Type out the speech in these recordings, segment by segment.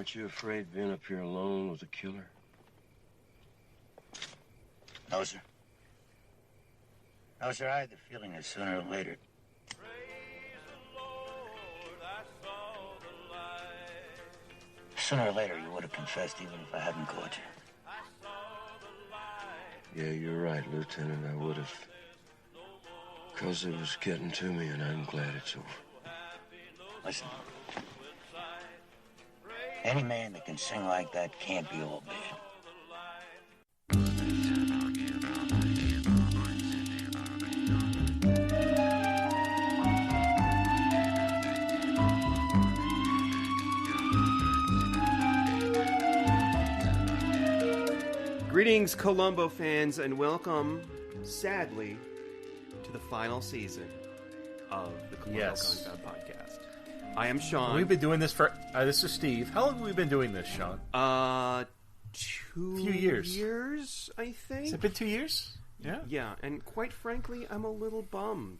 Aren't you afraid being up here alone with a killer? No, sir. No, sir, I had the feeling that sooner or later... Sooner or later, you would have confessed even if I hadn't caught you. Yeah, you're right, Lieutenant. I would have. Because it was getting to me, and I'm glad it's over. Listen. Any man that can sing like that can't be all bad. Greetings, Colombo fans, and welcome, sadly, to the final season of the Colombo Confound podcast. I am Sean. We've been doing this for... this is Steve. How long have we been doing this, Sean? 2 few years. years, I think. Has it been 2 years? Yeah. Yeah, and quite frankly, I'm a little bummed.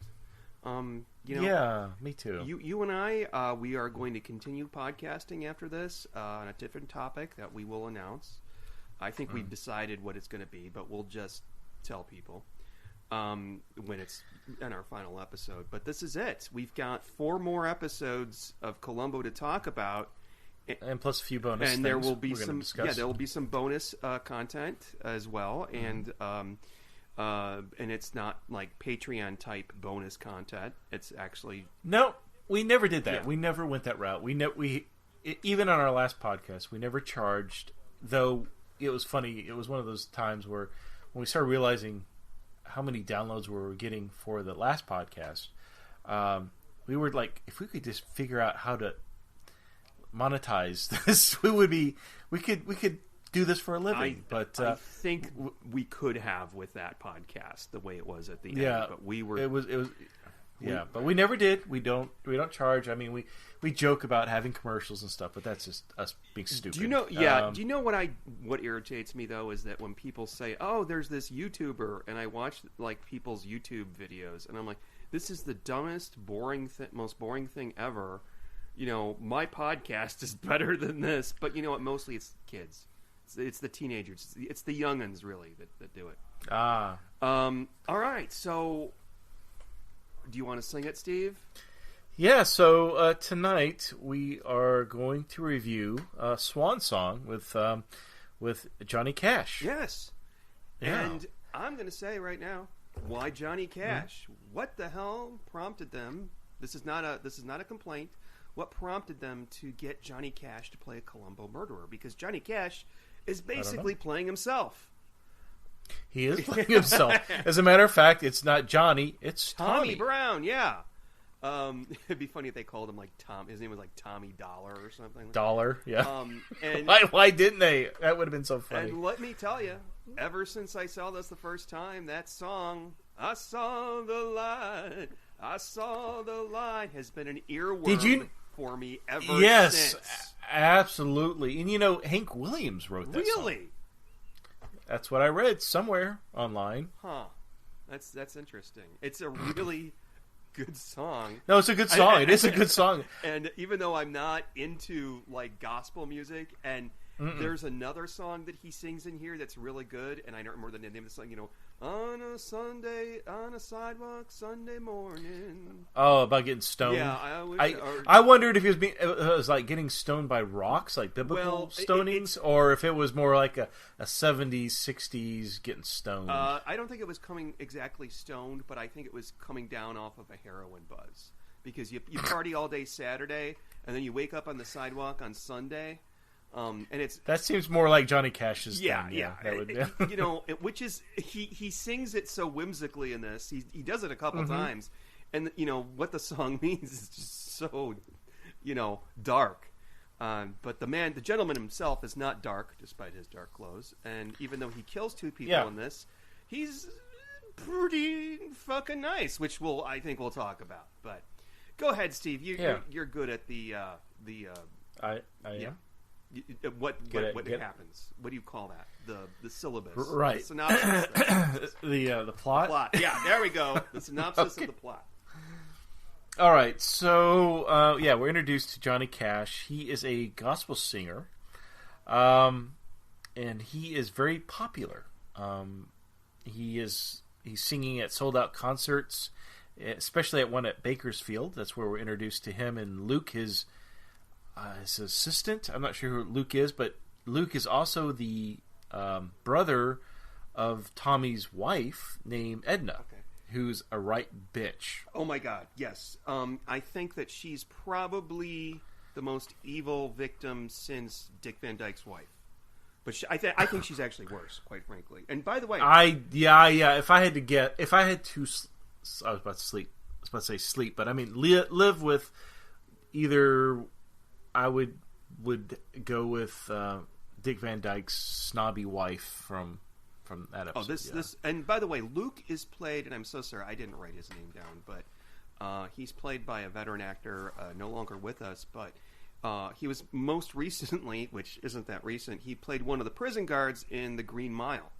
Yeah, me too. You and I, we are going to continue podcasting after this on a different topic that we will announce. I think we've decided what it's going to be, but we'll just tell people when it's in our final episode. But this is it. We've got 4 more episodes of Colombo to talk about, and plus a few bonus and things there will be some. Discuss. Yeah, there will be some bonus content as well, and it's not like Patreon type bonus content. It's actually no. We never did that. Yeah. We never went that route. We even on our last podcast, we never charged, though. It was funny. It was one of those times where when we started realizing how many downloads we were getting for the last podcast, we were like, if we could just figure out how to monetize this, we could do this for a living. I think we could have with that podcast the way it was at the end. But we were. It was. Yeah, but we never did. We don't charge. I mean, we joke about having commercials and stuff, but that's just us being stupid. Do you know? Yeah. Do you know what irritates me though is that when people say, "Oh, there's this YouTuber," and I watch like people's YouTube videos, and I'm like, "This is the dumbest, most boring thing ever." You know, my podcast is better than this, but you know what? Mostly it's kids. It's the teenagers. It's the young'uns really that do it. All right, so. Do you want to sing it, Steve? Yeah, so tonight we are going to review Swan Song with Johnny Cash. Yes. Yeah. And I'm going to say right now, why Johnny Cash? What the hell prompted them? This is not a complaint. What prompted them to get Johnny Cash to play a Colombo murderer? Because Johnny Cash is basically playing himself. He is playing himself. As a matter of fact, it's not Johnny, it's Tommy Brown, yeah. It'd be funny if they called him like Tom. His name was like Tommy Dollar or something. Dollar, yeah. And why didn't they? That would have been so funny. And let me tell you, ever since I saw this the first time, that song, I Saw the Light, I Saw the Light, has been an earworm for me ever since. Yes, absolutely. And you know, Hank Williams wrote that song. Really? That's what I read somewhere online. Huh. That's interesting. It's a really good song. No, it's a good song. It is a good song. And even though I'm not into like gospel music, and there's another song that he sings in here that's really good, and I don't remember the name of the song. You know, on a Sunday, on a sidewalk, Sunday morning. Oh, about getting stoned. Yeah, I wondered if it was like getting stoned by rocks, like biblical stonings, or if it was more like a 70s, 60s getting stoned. I don't think it was coming exactly stoned, but I think it was coming down off of a heroin buzz. Because you party all day Saturday, and then you wake up on the sidewalk on Sunday. And that seems more like Johnny Cash's thing. Yeah. That would, you know, which is he sings it so whimsically in this. He does it a couple times, and you know what the song means is just so, you know, dark. But the gentleman himself is not dark, despite his dark clothes. And even though he kills 2 people in this, he's pretty fucking nice, which I think we'll talk about. But go ahead, Steve. You're good at the. I am. What happens? What do you call that? The syllabus, right? The synopsis. the plot. The plot. Yeah, there we go. The synopsis of the plot. All right, so we're introduced to Johnny Cash. He is a gospel singer, and he is very popular. He's singing at sold out concerts, especially at one at Bakersfield. That's where we're introduced to him and Luke, his assistant. I'm not sure who Luke is, but Luke is also the brother of Tommy's wife named Edna. Okay. Who's a right bitch. Oh my God, yes. I think that she's probably the most evil victim since Dick Van Dyke's wife. But I think she's actually worse, quite frankly. And by the way, If I had to, I was about to say sleep, but I mean live with either. I would go with Dick Van Dyke's snobby wife from that episode. And by the way, Luke is played, and I'm so sorry I didn't write his name down, but he's played by a veteran actor, no longer with us, but he was most recently, which isn't that recent, he played one of the prison guards in The Green Mile.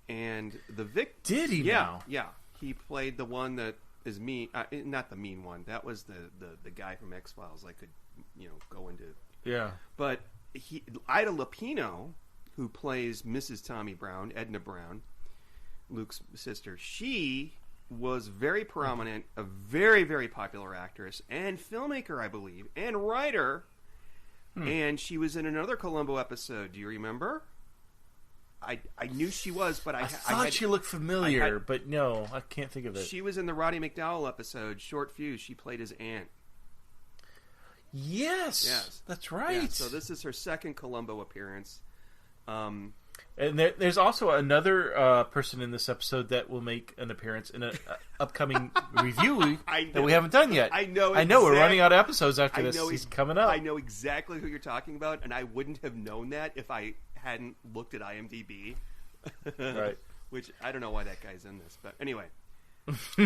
And the Did he now? Yeah. He played the one that is mean, not the mean one. That was the guy from X-Files I could, go into. Yeah. But Ida Lupino, who plays Mrs. Tommy Brown, Edna Brown, Luke's sister, she was very prominent, a very, very popular actress and filmmaker, I believe, and writer. And she was in another Colombo episode. Do you remember? I knew she was, but I thought she looked familiar, but no, I can't think of it. She was in the Roddy McDowall episode, Short Fuse. She played his aunt. Yes, that's right. Yeah, so this is her second Colombo appearance. And there's also another person in this episode that will make an appearance in an upcoming review that we haven't done yet. I know. We're running out of episodes after this. He's coming up. I know exactly who you're talking about, and I wouldn't have known that if I hadn't looked at IMDb. Right. Which I don't know why that guy's in this, but anyway.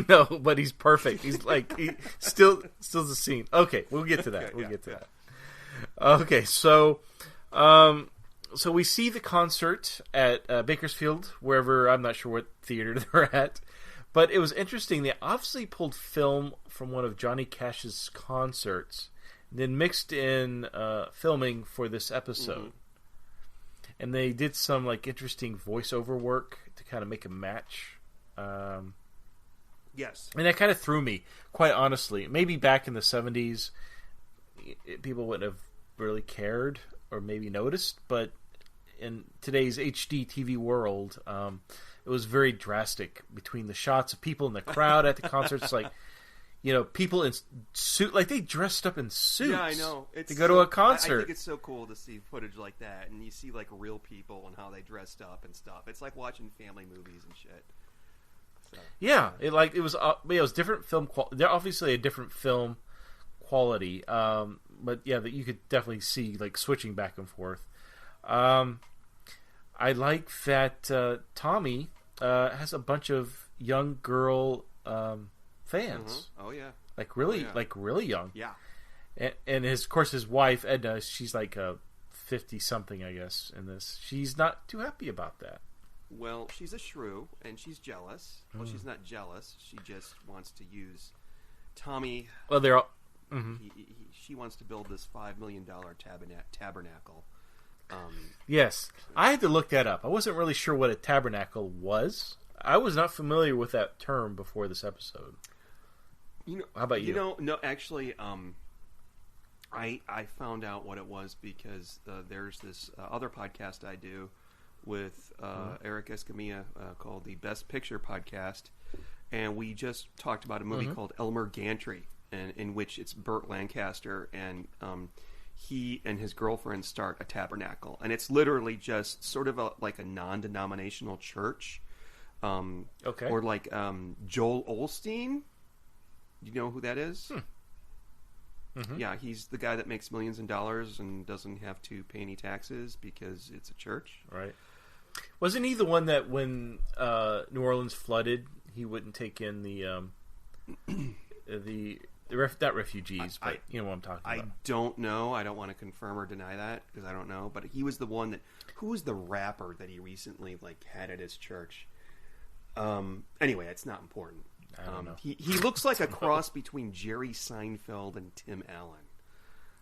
No, but he's perfect. He's like he still the scene. Okay, we'll get to that. We'll get to that. Okay, so so we see the concert at Bakersfield, wherever, I'm not sure what theater they're at. But it was interesting. They obviously pulled film from one of Johnny Cash's concerts, and then mixed in filming for this episode. Mm-hmm. And they did some interesting voiceover work to kind of make a match. Yes. And that kind of threw me, quite honestly. Maybe back in the 70s, people wouldn't have really cared or maybe noticed, but in today's HD TV world, it was very drastic between the shots of people in the crowd at the concerts, people in suit, they dressed up in suits. Yeah, I know. To go to a concert. I think it's so cool to see footage like that, and you see real people and how they dressed up and stuff. It's like watching family movies and shit. So. Yeah, it was different film quality. They're obviously a different film quality, but yeah, that you could definitely see switching back and forth. I like that Tommy has a bunch of young girl fans. Mm-hmm. Oh yeah, really young. Yeah, and of course his wife Edna, she's 50 something, I guess. In this, she's not too happy about that. Well, she's a shrew, and she's jealous. Well, she's not jealous. She just wants to use Tommy. Well, they're all... Mm-hmm. She wants to build this $5 million tabernacle. Yes. I had to look that up. I wasn't really sure what a tabernacle was. I was not familiar with that term before this episode. How about you? No, actually, I found out what it was because there's this other podcast I do with Eric Escamilla called the Best Picture Podcast, and we just talked about a movie called Elmer Gantry, in which it's Burt Lancaster, and he and his girlfriend start a tabernacle, and it's literally just sort of like a non-denominational church, or Joel Osteen. You know who that is? Mm-hmm. Yeah, he's the guy that makes millions of dollars and doesn't have to pay any taxes because it's a church. Right. Wasn't he the one that when New Orleans flooded, he wouldn't take in not refugees, but you know what I'm talking about. I don't know. I don't want to confirm or deny that because I don't know. But he was the one that... Who was the rapper that he recently had at his church? Anyway, it's not important. I don't know. He looks like a cross between Jerry Seinfeld and Tim Allen.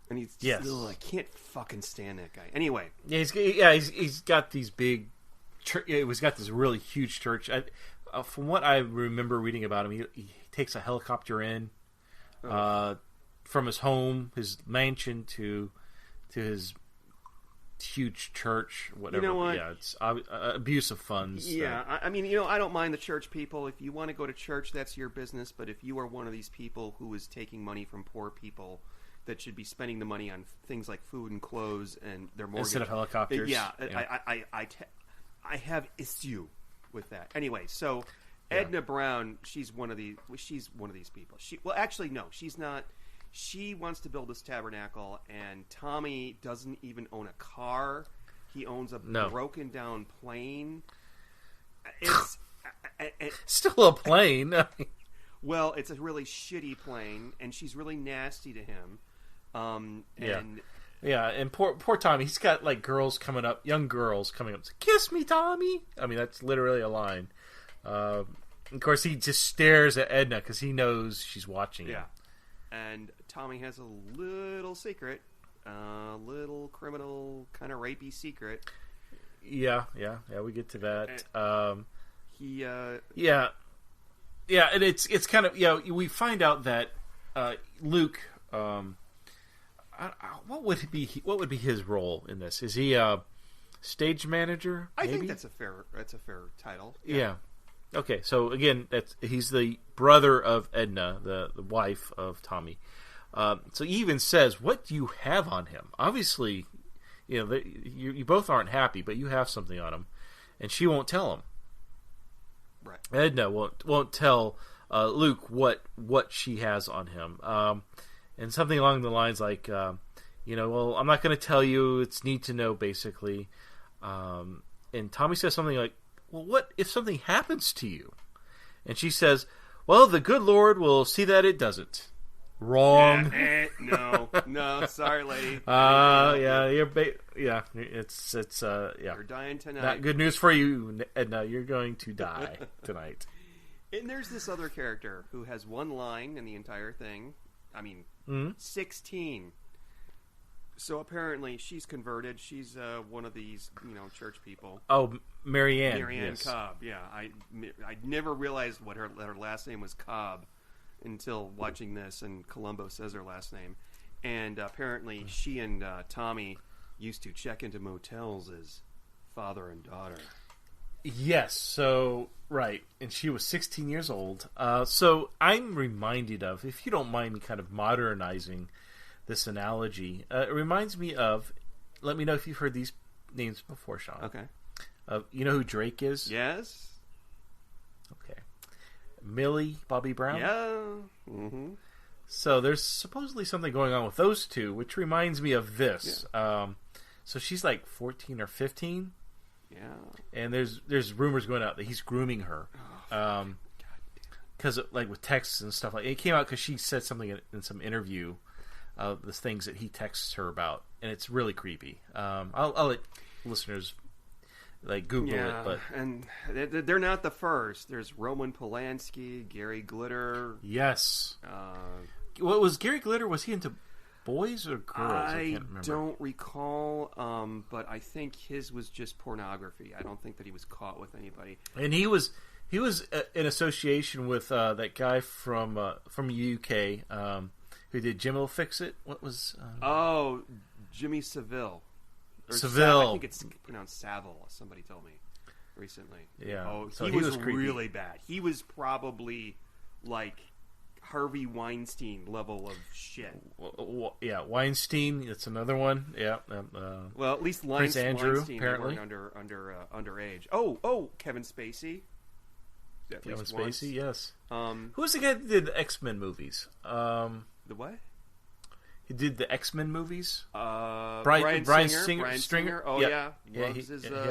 And he's just, I can't fucking stand that guy. Anyway. Yeah, he's got these big... He's got this really huge church. From what I remember reading about him, he takes a helicopter in from his home, his mansion, to his huge church, whatever. You know what? Yeah, it's abuse of funds. Yeah, I mean, I don't mind the church people. If you want to go to church, that's your business. But if you are one of these people who is taking money from poor people that should be spending the money on things like food and clothes and their mortgage... Instead of helicopters. Yeah. I have issue with that. Anyway, so Edna Brown, she's one of these people. Actually, no, she's not. She wants to build this tabernacle, and Tommy doesn't even own a car. He owns a broken down plane. It's still a plane. Well, it's a really shitty plane, and she's really nasty to him. Yeah, and poor Tommy, he's got like young girls coming up to kiss me, Tommy. I mean, that's literally a line. Of course, he just stares at Edna because he knows she's watching him. And Tommy has a little secret, little criminal kind of rapey secret. Yeah, we get to that. And it's kind of we find out that Luke. What would be his role in this? Is he a stage manager? I think that's a fair title. Yeah. Okay, so again, he's the brother of Edna, the wife of Tommy. So he even says, "What do you have on him?" Obviously, you both aren't happy, but you have something on him, and she won't tell him. Right. Edna won't tell Luke what she has on him. And something along the lines like, well, I'm not going to tell you. It's need to know, basically. And Tommy says something like, well, what if something happens to you? And she says, well, the good Lord will see that it doesn't. Wrong. No, sorry, lady. It's You're dying tonight. Not good news for you, Edna. You're going to die tonight. And there's this other character who has one line in the entire thing. I mean, 16. So apparently she's converted. She's one of these, church people. Oh, Marianne. Marianne Cobb. Yeah, I never realized what her last name was Cobb until watching this, and Colombo says her last name. And apparently she and Tommy used to check into motels as father and daughter. Yes, so, right. And she was 16 years old. So I'm reminded of, if you don't mind me kind of modernizing this analogy, it reminds me of, let me know if you've heard these names before, Sean. Okay. You know who Drake is? Yes. Okay. Millie Bobby Brown? Yeah. Mm-hmm. So there's supposedly something going on with those two, which reminds me of this. Yeah. So she's like 14 or 15. Yeah. And there's rumors going out that he's grooming her. Because like with texts and stuff like it came out because she said something in some interview the things that he texts her about, and it's really creepy. I'll let listeners like Google it, but and they're not the first. There's Roman Polanski, Gary Glitter. Yes. What was Gary Glitter? Was he into boys or girls? I can't remember. Don't recall, but I think his was just pornography. I don't think that he was caught with anybody. And he was in association with that guy from UK who did Jim Will Fix It. What was? Jimmy Savile. Savile. I think it's pronounced Savile. Somebody told me recently. Yeah. Oh, so he was creepy. Really bad. He was probably like Harvey Weinstein level of shit. Yeah, Weinstein. That's another one. Yeah. Well, at least Prince Andrew Weinstein apparently underage. Oh, Kevin Spacey. Kevin Spacey, yes. Who was the guy that did the X-Men movies? The what? He did the X-Men movies. Brian Singer. Oh yeah. He had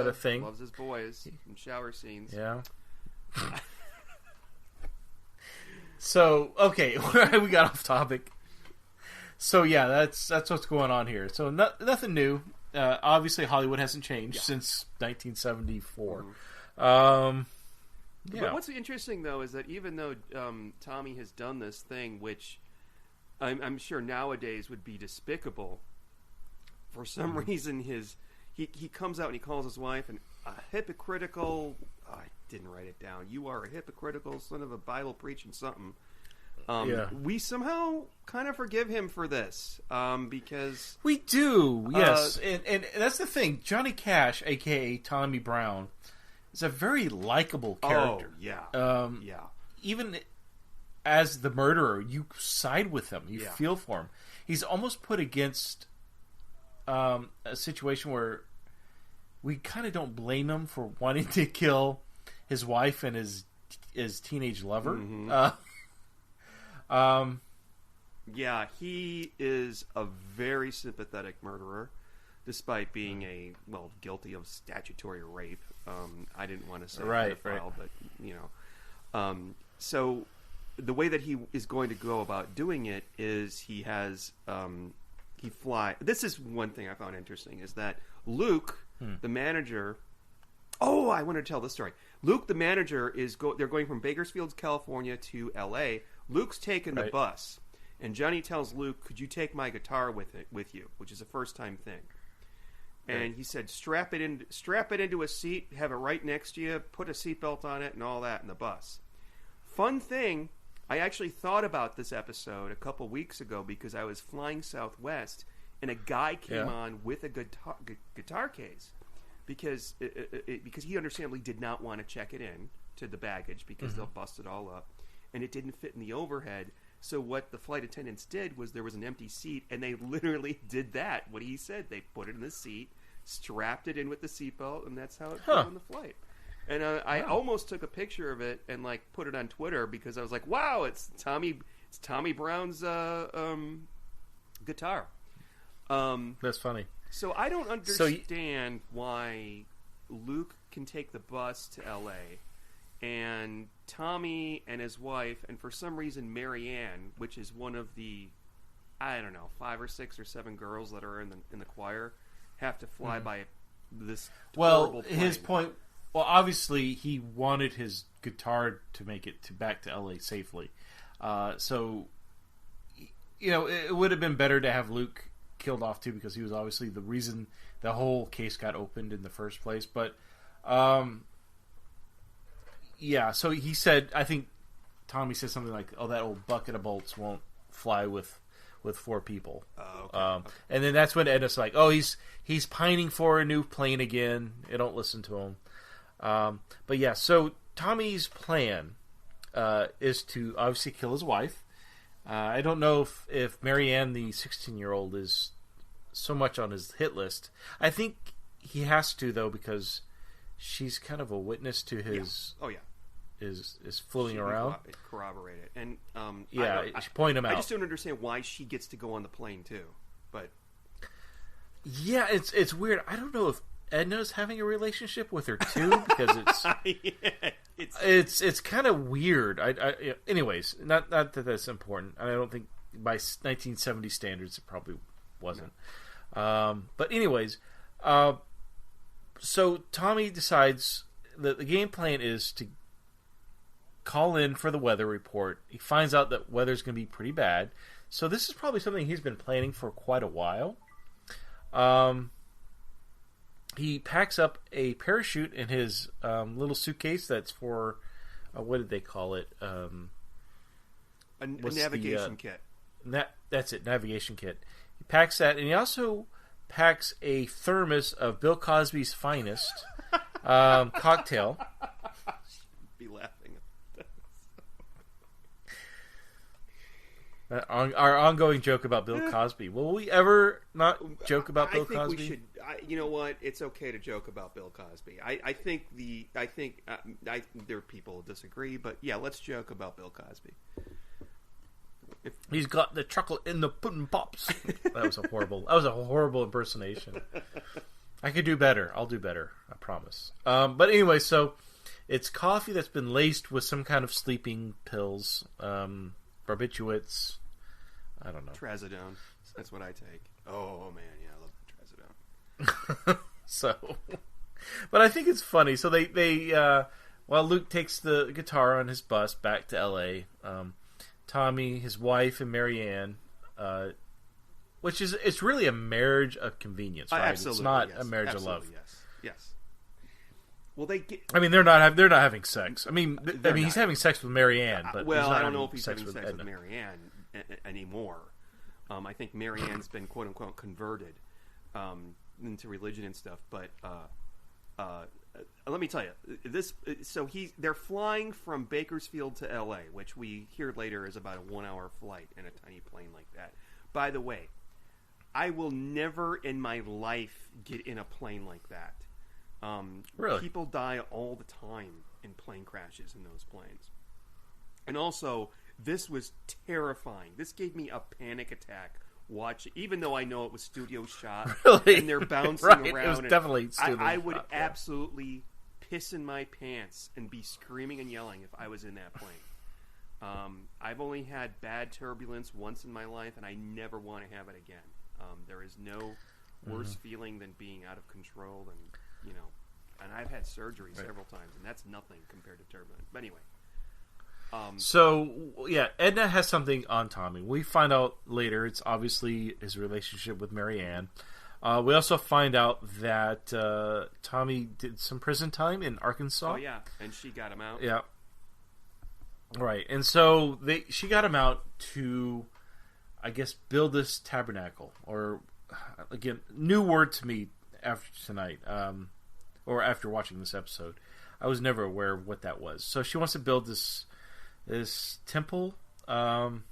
a thing. Loves his boys and shower scenes. Yeah. So okay, we got off topic. So yeah, that's what's going on here. So nothing new. Obviously, Hollywood hasn't changed since 1974. Yeah. But what's interesting, though, is that even though Tommy has done this thing, which I'm sure nowadays would be despicable, for some reason he comes out and he calls his wife a hypocritical... I didn't write it down. You are a hypocritical son of a Bible preaching something. We somehow kind of forgive him for this because... We do, yes. And that's the thing. Johnny Cash, a.k.a. Tommy Brown, is a very likable character. Oh, yeah. Yeah. Even as the murderer, you side with him. You feel for him. He's almost put against a situation where we kind of don't blame him for wanting to kill his wife and his teenage lover. Mm-hmm. Yeah, he is a very sympathetic murderer, despite being guilty of statutory rape. I didn't want to say pedophile, but so the way that he is going to go about doing it is he has This is one thing I found interesting is that Luke, the manager. Oh, I want to tell this story. Luke, the manager, they're going from Bakersfield, California to L.A. Luke's taking the bus, and Johnny tells Luke, "Could you take my guitar with you?" Which is a first-time thing. And he said, "Strap it into a seat, have it right next to you, put a seatbelt on it, and all that in the bus." Fun thing, I actually thought about this episode a couple weeks ago because I was flying Southwest, and a guy came on with a guitar case. Because he understandably did not want to check it in to the baggage because they'll bust it all up, and it didn't fit in the overhead. So what the flight attendants did was there was an empty seat, and they literally did that. What he said, they put it in the seat, strapped it in with the seatbelt, and that's how it flew on the flight. And I almost took a picture of it and put it on Twitter because I was like, "Wow, it's Tommy Brown's guitar." That's funny. So I don't understand why Luke can take the bus to L.A. and Tommy and his wife, and for some reason Marianne, which is one of the, 5 or 6 or 7 girls that are in the choir, have to fly by this horrible plane. His point. Well, obviously he wanted his guitar to make it back to L.A. safely. So, it would have been better to have Luke killed off too, because he was obviously the reason the whole case got opened in the first place. But so he said, I think Tommy said something like, "Oh, that old bucket of bolts won't fly with 4 people." Okay. And then that's when Edna's like, "Oh, he's pining for a new plane again. I don't listen to him." But yeah, so Tommy's plan is to obviously kill his wife. I don't know if Marianne, the 16-year-old, is so much on his hit list. I think he has to, though, because she's kind of a witness to his... Yeah. Oh, yeah. Is fooling around. Corroborate it. And, she point him out. I just don't understand why she gets to go on the plane, too. But... Yeah, it's weird. I don't know if Edna's having a relationship with her, too, because it's... It's kind of weird. Anyways, not that that's important. I don't think by 1970 standards it probably wasn't. No. But anyways, so Tommy decides that the game plan is to call in for the weather report. He finds out that weather's going to be pretty bad. So this is probably something he's been planning for quite a while. He packs up a parachute in his little suitcase that's for, what did they call it? A navigation kit. That's it, navigation kit. He packs that, and he also packs a thermos of Bill Cosby's finest cocktail. Be laughing at our ongoing joke about Bill Cosby. Will we ever not joke about Bill Cosby? I think we should. You know what? It's okay to joke about Bill Cosby. I think there are people who disagree, but yeah, let's joke about Bill Cosby. He's got the chocolate in the pudding pops. That was a horrible impersonation. I could do better. I'll do better. I promise. But anyway, so it's coffee that's been laced with some kind of sleeping pills, barbiturates. I don't know. Trazodone. That's what I take. Oh man, yeah, I love Trazodone. So, but I think it's funny. So they While Luke takes the guitar on his bus back to L.A., Tommy, his wife, and Marianne, which is it's really a marriage of convenience, right? Absolutely, it's not yes. a marriage Absolutely, of love. Yes. Well, they get. I mean, they're not having sex. I mean, They're he's not. having sex with Marianne, but Well, he's not I don't know having if he's sex having with sex with Edna. Marianne anymore. I think Marianne's been quote unquote converted into religion and stuff. But let me tell you, this. So they're flying from Bakersfield to L.A., which we hear later is about a 1-hour flight in a tiny plane like that. By the way, I will never in my life get in a plane like that. Really? People die all the time in plane crashes in those planes. And also, this was terrifying. This gave me a panic attack watching, even though I know it was studio shot. Really? And they're bouncing Right, around. it was and definitely studio I would shot, yeah. absolutely piss in my pants and be screaming and yelling if I was in that plane. I've only had bad turbulence once in my life, and I never want to have it again. There is no worse feeling than being out of control, and and I've had surgery several times, and that's nothing compared to turbulence. But anyway, So yeah, Edna has something on Tommy. We find out later it's obviously his relationship with Marianne. We also find out that Tommy did some prison time in Arkansas. oh yeah, and she got him out. Yeah. Right, and so she got him out to, I guess, build this tabernacle, or again, new word to me after tonight, or after watching this episode. I was never aware of what that was. So she wants to build this temple to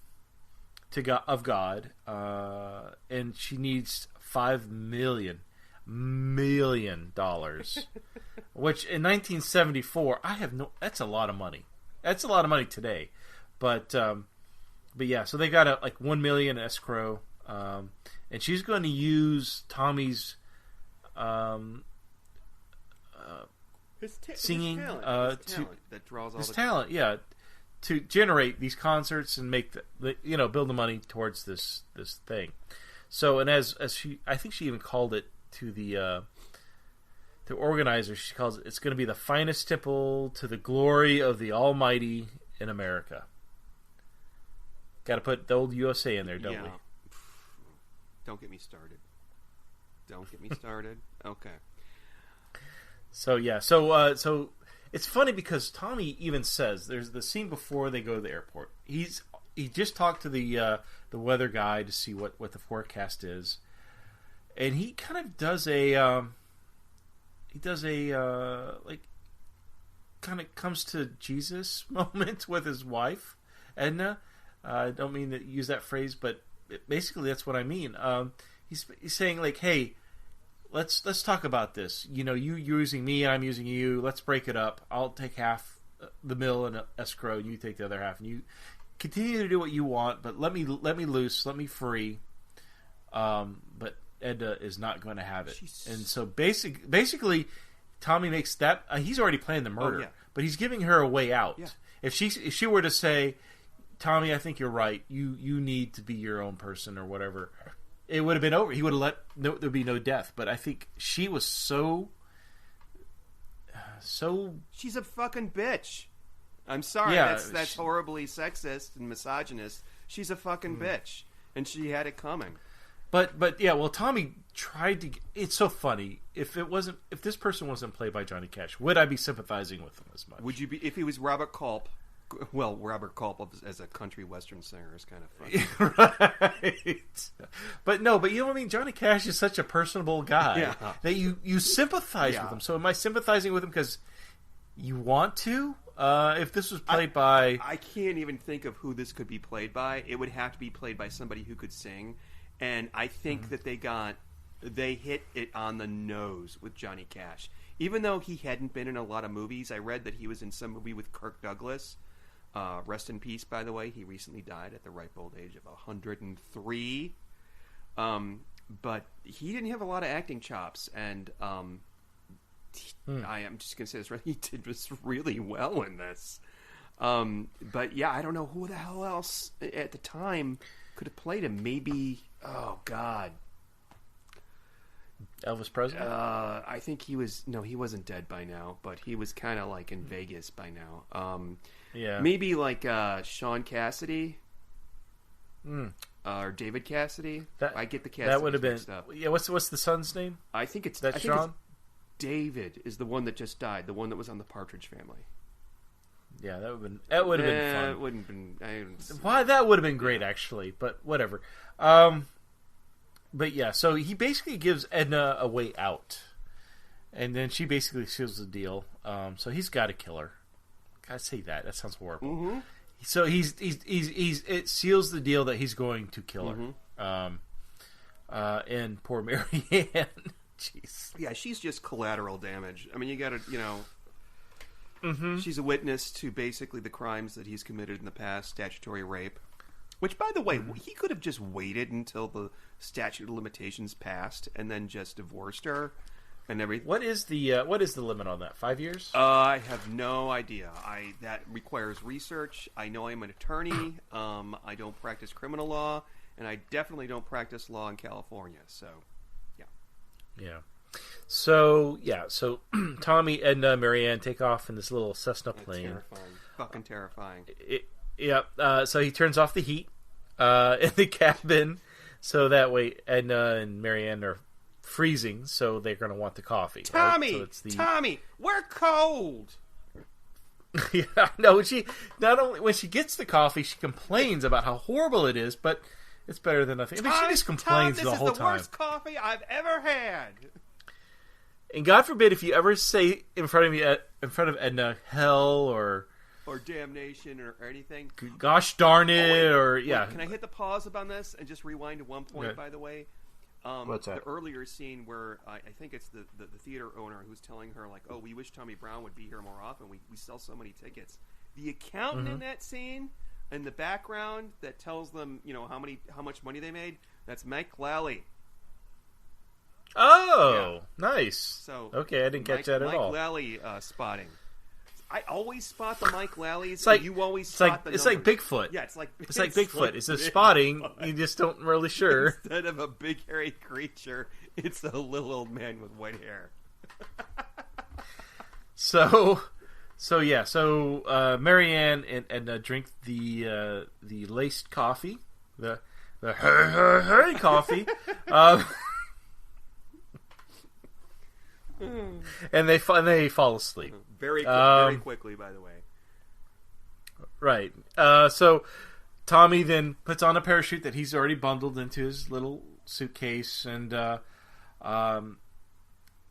God, of God, and she needs $5 million, which in 1974, that's a lot of money. That's a lot of money today, but yeah. So they got like $1 million escrow, and she's going to use Tommy's singing his talent that draws all his the talent, yeah, to generate these concerts and make build the money towards this thing. So, and as she, I think she even called it to the organizer. She calls it's going to be the finest temple to the glory of the Almighty in America. Got to put the old USA in there, don't we? Don't get me started. Okay. So yeah, so it's funny because Tommy even says there's the scene before they go to the airport. He just talked to the weather guy to see what the forecast is, and he kind of does a like kind of comes to Jesus moment with his wife Edna. I don't mean to use that phrase, but basically that's what I mean. He's saying like, hey, let's talk about this. You using me, I'm using you. Let's break it up. I'll take half the mill in escrow. You take the other half, and you continue to do what you want. But let me loose. Let me free. But Edna is not going to have it. And so basically, Tommy makes that. He's already planned the murder, but he's giving her a way out. Yeah. If she were to say, Tommy, I think you're right. You need to be your own person or whatever. It would have been over. He would have there'd be no death. But I think she was so. She's a fucking bitch. I'm sorry. Yeah, that's horribly sexist and misogynist. She's a fucking bitch, and she had it coming. But yeah, well, Tommy tried to. It's so funny. If this person wasn't played by Johnny Cash, would I be sympathizing with him as much? Would you be if he was Robert Culp? Well, Robert Culp as a country western singer is kind of funny. Right. But you know what I mean? Johnny Cash is such a personable guy that you sympathize with him. So am I sympathizing with him because you want to? If this was played by... I can't even think of who this could be played by. It would have to be played by somebody who could sing. And I think that they hit it on the nose with Johnny Cash. Even though he hadn't been in a lot of movies, I read that he was in some movie with Kirk Douglas. Rest in peace, by the way. He recently died at the ripe old age of 103. But he didn't have a lot of acting chops, and I am just going to say this right. He did this really well in this. But yeah, I don't know who the hell else at the time could have played him. Maybe, oh God, Elvis Presley? I think he was. No, he wasn't dead by now, but he was kind of like in Vegas by now. Yeah. Maybe like Sean Cassidy. Or David Cassidy. I get the Cassidy. That would have been. mixed up. Yeah. What's the son's name? I think it's That's I think Sean. It's David is the one that just died. The one that was on the Partridge Family. Yeah, that would have been fun. It wouldn't have been. Why that would have been great actually, but whatever. But yeah, so he basically gives Edna a way out, and then she basically seals the deal. So he's got to kill her. Gotta say that. That sounds horrible. Mm-hmm. So it seals the deal that he's going to kill her. And poor Mary Ann. Jeez. Yeah, she's just collateral damage. I mean, you got to, she's a witness to basically the crimes that he's committed in the past, statutory rape. Which, by the way, he could have just waited until the statute of limitations passed and then just divorced her and everything. What is the limit on that? 5 years? I have no idea. That requires research. I know I'm an attorney. I don't practice criminal law, and I definitely don't practice law in California. So, yeah. Yeah. So Tommy, Edna, and Marianne take off in this little Cessna plane. Terrifying. Fucking terrifying. So he turns off the heat in the cabin, so that way Edna and Marianne are freezing, so they're going to want the coffee. Tommy! Right? So Tommy! We're cold! Yeah, no, when she gets the coffee, she complains about how horrible it is, but it's better than nothing. I mean, she just complains the whole time. This is the worst coffee I've ever had. And God forbid if you ever say in front of Edna, hell or damnation or anything. Gosh darn it, Can I hit the pause on this and just rewind to one point, by the way? What's that? The earlier scene where I think it's the theater owner who's telling her, like, oh, we wish Tommy Brown would be here more often. We sell so many tickets. The accountant in that scene, in the background, that tells them, how much money they made, that's Mike Lally. Oh, nice. So okay, I didn't catch that at all. Mike Lally spotting. I always spot the Mike Lallies. It's like, you always spot the it's numbers. like Bigfoot. Yeah, it's like Bigfoot. It's a spotting. You just don't really sure. Instead of a big hairy creature, it's a little old man with white hair. So Marianne and Edna drink the laced coffee, the hey coffee, and they fall asleep very quickly, by the way. Right. So Tommy then puts on a parachute that he's already bundled into his little suitcase, and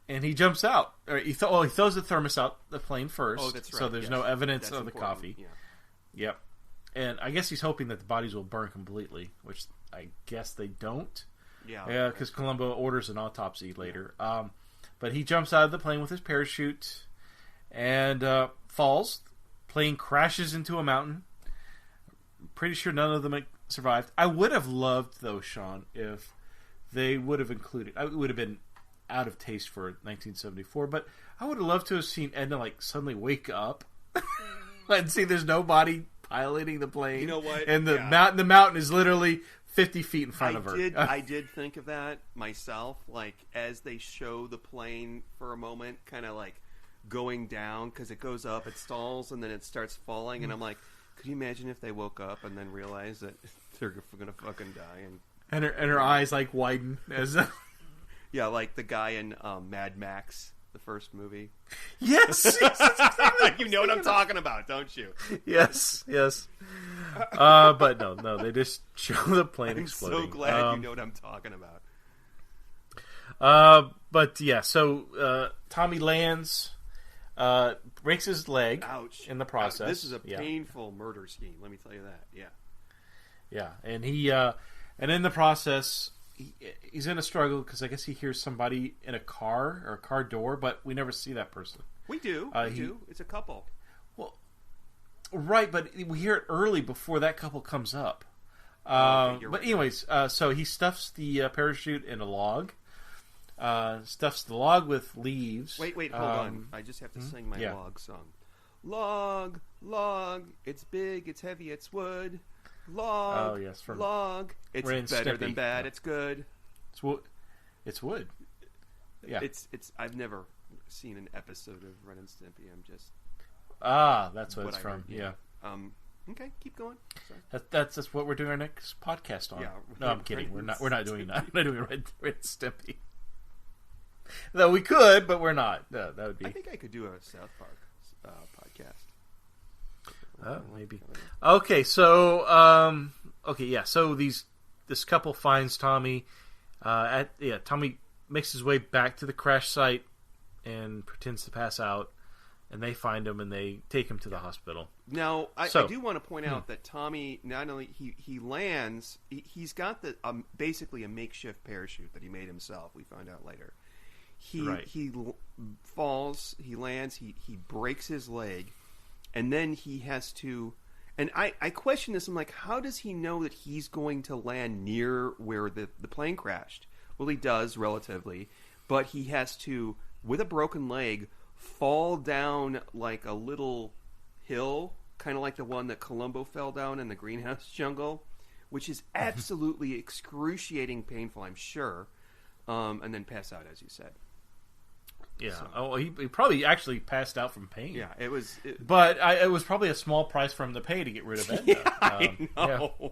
he jumps out. Or he throws the thermos out the plane first. Oh, that's right. So there's no evidence That's of the important. coffee. Yeah. Yep. And I guess he's hoping that the bodies will burn completely, which I guess they don't. Yeah. Because Colombo orders an autopsy later. But he jumps out of the plane with his parachute and falls. Plane crashes into a mountain. Pretty sure none of them survived. I would have loved, though, Sean, if they would have included... It would have been out of taste for 1974, but I would have loved to have seen Edna suddenly wake up and see there's nobody piloting the plane. You know what? And the mountain is literally 50 feet in front of her. I did think of that myself, as they show the plane for a moment, kind of going down, because it goes up, it stalls, and then it starts falling, and I'm like, could you imagine if they woke up and then realized that they're going to fucking die? And her eyes widen as... Yeah, like the guy in Mad Max, the first movie. Yes! You know what I'm talking about, don't you? Yes. But no, they just show the plane exploding. I'm so glad you know what I'm talking about. But yeah, so Tommy lands, breaks his leg. Ouch. In the process. This is a painful murder scheme, let me tell you that. Yeah. Yeah, and he, and in the process... He's in a struggle because I guess he hears somebody in a car or a car door, but we never see that person. We do. It's a couple. Well, right, but we hear it early before that couple comes up. But anyways, so he stuffs the parachute in a log. Stuffs the log with leaves. Wait, hold on. I just have to sing my log song. Log, it's big, it's heavy, it's wood. Log, oh, yes, log. It's better than bad. Yeah. It's good. It's wood. Yeah. It's. I've never seen an episode of Ren and Stimpy. I'm just. That's what it's from. Yeah. Okay, keep going. Sorry. That's what we're doing our next podcast on. Yeah. No, I'm kidding. We're not doing that. We're not doing Ren and Stimpy. Though we could, but we're not. That would be. I think I could do a South Park podcast. Maybe. Okay, so so this couple finds Tommy. Tommy makes his way back to the crash site and pretends to pass out, and they find him and they take him to the hospital. Now, I do want to point out that Tommy not only he lands, he's got basically a makeshift parachute that he made himself. We find out later. He falls, he lands, he breaks his leg, and then he has to. And I question this. I'm like, how does he know that he's going to land near where the plane crashed? Well, he does relatively, but he has to, with a broken leg, fall down like a little hill, kind of like the one that Colombo fell down in the greenhouse jungle, which is absolutely excruciating painful, I'm sure, and then pass out, as you said. Yeah. So. He probably actually passed out from pain. Yeah, it was. But it was probably a small price for him to pay to get rid of it. Yeah, I know. Yeah.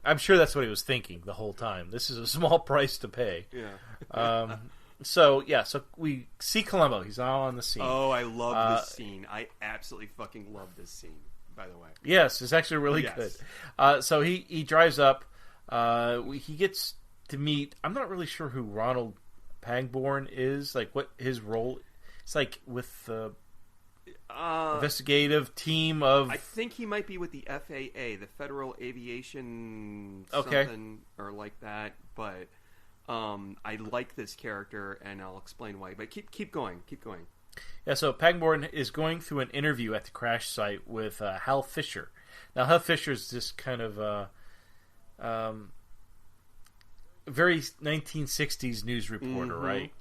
I'm sure that's what he was thinking the whole time. This is a small price to pay. Yeah. So we see Colombo. He's all on the scene. Oh, I love this scene. I absolutely fucking love this scene, by the way. Yes, it's actually really good. So he drives up. He gets to meet, I'm not really sure who Ronald Pangborn is, like what his role. It's like with the investigative team of. I think he might be with the FAA, the Federal Aviation something or like that. But I like this character, and I'll explain why. But keep going. Yeah, so Pangborn is going through an interview at the crash site with Hal Fisher. Now, Hal Fisher is this kind of very 1960s news reporter, right?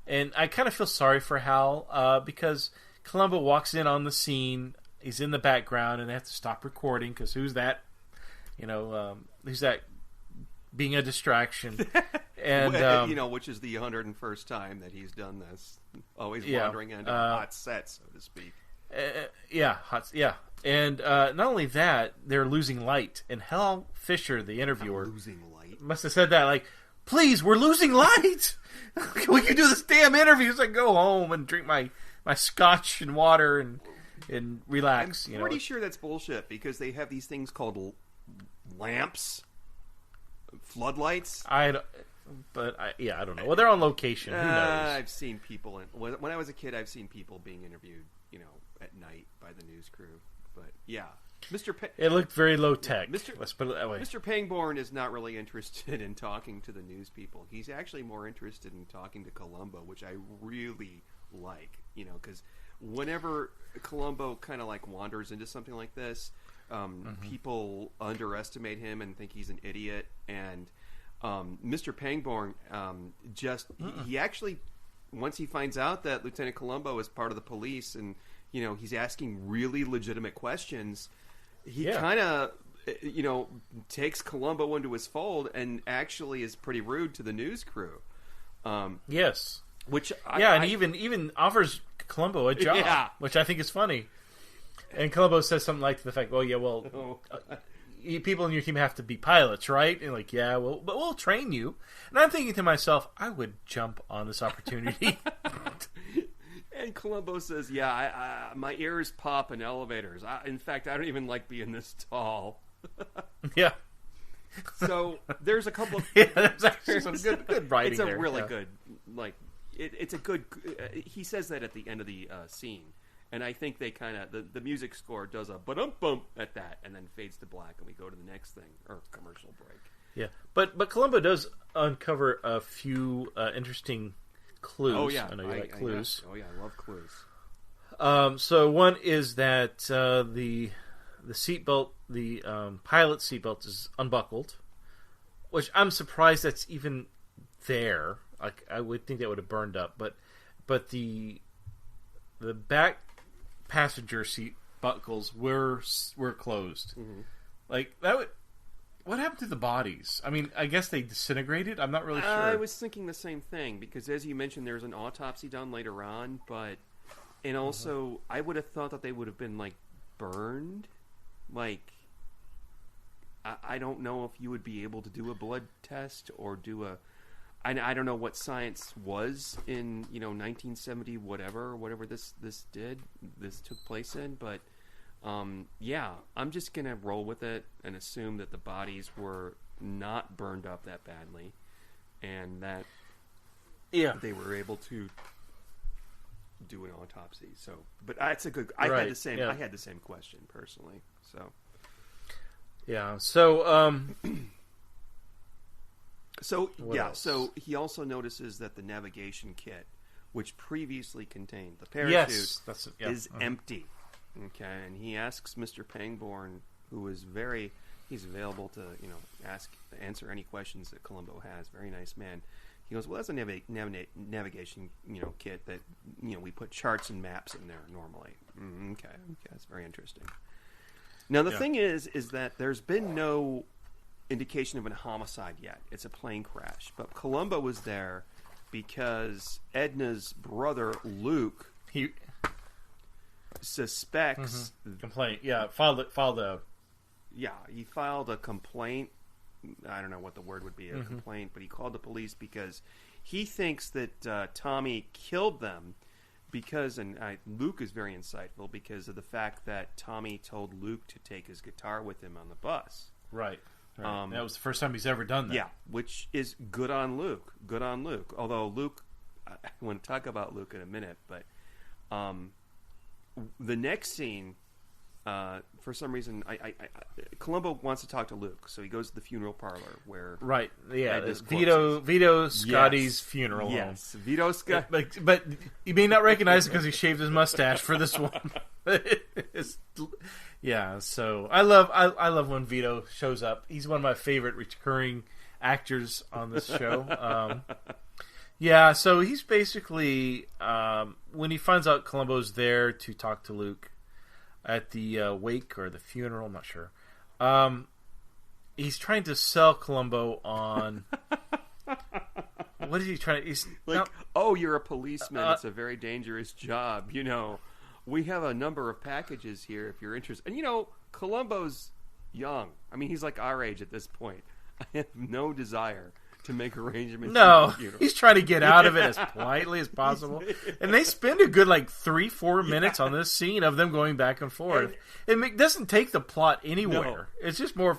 And I kind of feel sorry for Hal because Colombo walks in on the scene. He's in the background, and they have to stop recording because who's that? Who's that being a distraction? And which is the 101st time that he's done this. Always wandering into a hot set, so to speak. And not only that, they're losing light. And Hal Fisher, the interviewer, must have said that, like, please, we're losing light. We can do this damn interview. So I go home and drink my scotch and water and relax. I'm pretty sure that's bullshit because they have these things called lamps, floodlights. I don't know. Well, they're on location. Who knows? I've seen people when I was a kid. I've seen people being interviewed, at night by the news crew. But yeah, it looked very low tech. Let's put it that way. Mr. Pangborn is not really interested in talking to the news people. He's actually more interested in talking to Colombo, which I really like. Because whenever Colombo kind of like wanders into something like this, people underestimate him and think he's an idiot. And Mr. Pangborn he actually, once he finds out that Lieutenant Colombo is part of the police and he's asking really legitimate questions, he kind of takes Colombo into his fold and actually is pretty rude to the news crew. Yes, which even offers Colombo a job, which I think is funny. And Colombo says something like to the fact, people in your team have to be pilots, right? And like, but we'll train you. And I'm thinking to myself, I would jump on this opportunity. And Colombo says, my ears pop in elevators. In fact, I don't even like being this tall. Yeah. So there's a couple of... there's actually some good writing It's a there. really good... it's a good... he says that at the end of the scene. And I think they kind of... The music score does a ba-dum-bump at that and then fades to black and we go to the next thing, or commercial break. Yeah. But Colombo does uncover a few interesting clues. Oh, yeah. I know you like clues. Oh, yeah. I love clues. So one is that the seatbelt, the pilot seatbelt is unbuckled, which I'm surprised that's even there. Like, I would think that would have burned up. But the back passenger seat buckles were closed. Mm-hmm. Like that would what happened to the bodies? I mean, I guess they disintegrated. I'm not really sure. I was thinking the same thing because, as you mentioned, there's an autopsy done later on, and also I would have thought that they would have been like burned. Like, I don't know if you would be able to do a blood test or do a. I don't know what science was in 1970 whatever this took place in, but yeah, I'm just gonna roll with it and assume that the bodies were not burned up that badly, and that they were able to do an autopsy. So, but that's a good. I had the same. Yeah. I had the same question personally. So, yeah. So, So he also notices that the navigation kit, which previously contained the parachute, is empty. Okay, and he asks Mr. Pangborn, who is he's available to answer any questions that Colombo has. Very nice man. He goes, well, that's a navigation kit that we put charts and maps in there normally. Okay, that's very interesting. Now the thing is that there's been no indication of a homicide yet. It's a plane crash. But Colombo was there because Edna's brother, Luke, he suspects... Complaint. Yeah, filed a... Yeah, he filed a complaint. I don't know what the word would be, a complaint, but he called the police because he thinks that Tommy killed them because, and Luke is very insightful, because of the fact that Tommy told Luke to take his guitar with him on the bus. Right. That was the first time he's ever done that. Yeah, which is good on Luke. Good on Luke. Although Luke, I want to talk about Luke in a minute, but the next scene, for some reason, Colombo wants to talk to Luke, so he goes to the funeral parlor where it's Vito Scotti's funeral home. Yes, Vito Scott. But you may not recognize it because he shaved his mustache for this one. Yeah, so I love when Vito shows up. He's one of my favorite recurring actors on this show. So he's basically when he finds out Colombo's there to talk to Luke at the wake or the funeral, I'm not sure. He's trying to sell Colombo on what is he trying to? He's like, you're a policeman. It's a very dangerous job, We have a number of packages here if you're interested. And, Colombo's young. I mean, he's like our age at this point. I have no desire to make arrangements. No, he's trying to get out of it as politely as possible. And they spend a good, 3-4 minutes on this scene of them going back and forth. It doesn't take the plot anywhere. No. It's just more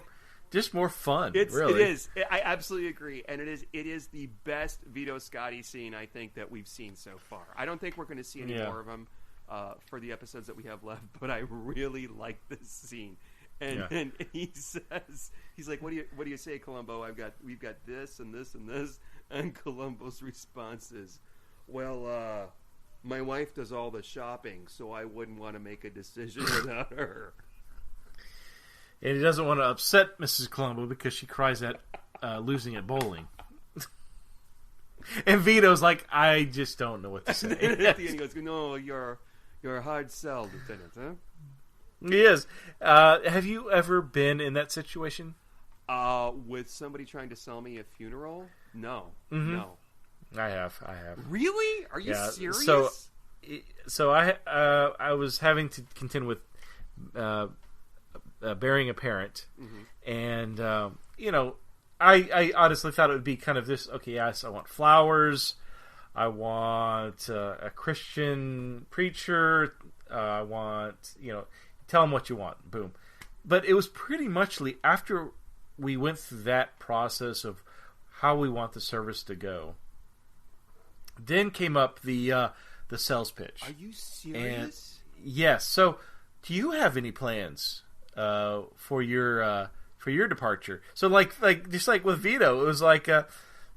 fun, really. It is. I absolutely agree. And it is the best Vito Scotti scene, I think, that we've seen so far. I don't think we're going to see any more of them for the episodes that we have left, but I really like this scene. And he says, he's like, what do you say, Colombo? We've got this and this and this. And Colombo's response is, well, my wife does all the shopping, so I wouldn't want to make a decision without her. And he doesn't want to upset Mrs. Colombo because she cries at losing at bowling. And Vito's like, I just don't know what to say. And at the end he goes, no, you're a hard sell, Lieutenant, huh? He is. Have you ever been in that situation? With somebody trying to sell me a funeral? No. Mm-hmm. No. I have. Really? Are you serious? So I was having to contend with burying a parent, and I honestly thought it would be kind of this. Okay, yes, I want flowers. I want a Christian preacher. I want tell them what you want. Boom. But it was pretty much after we went through that process of how we want the service to go. Then came up the sales pitch. Are you serious? And, yes. So, do you have any plans for your departure? So, just like with Vito, it was like,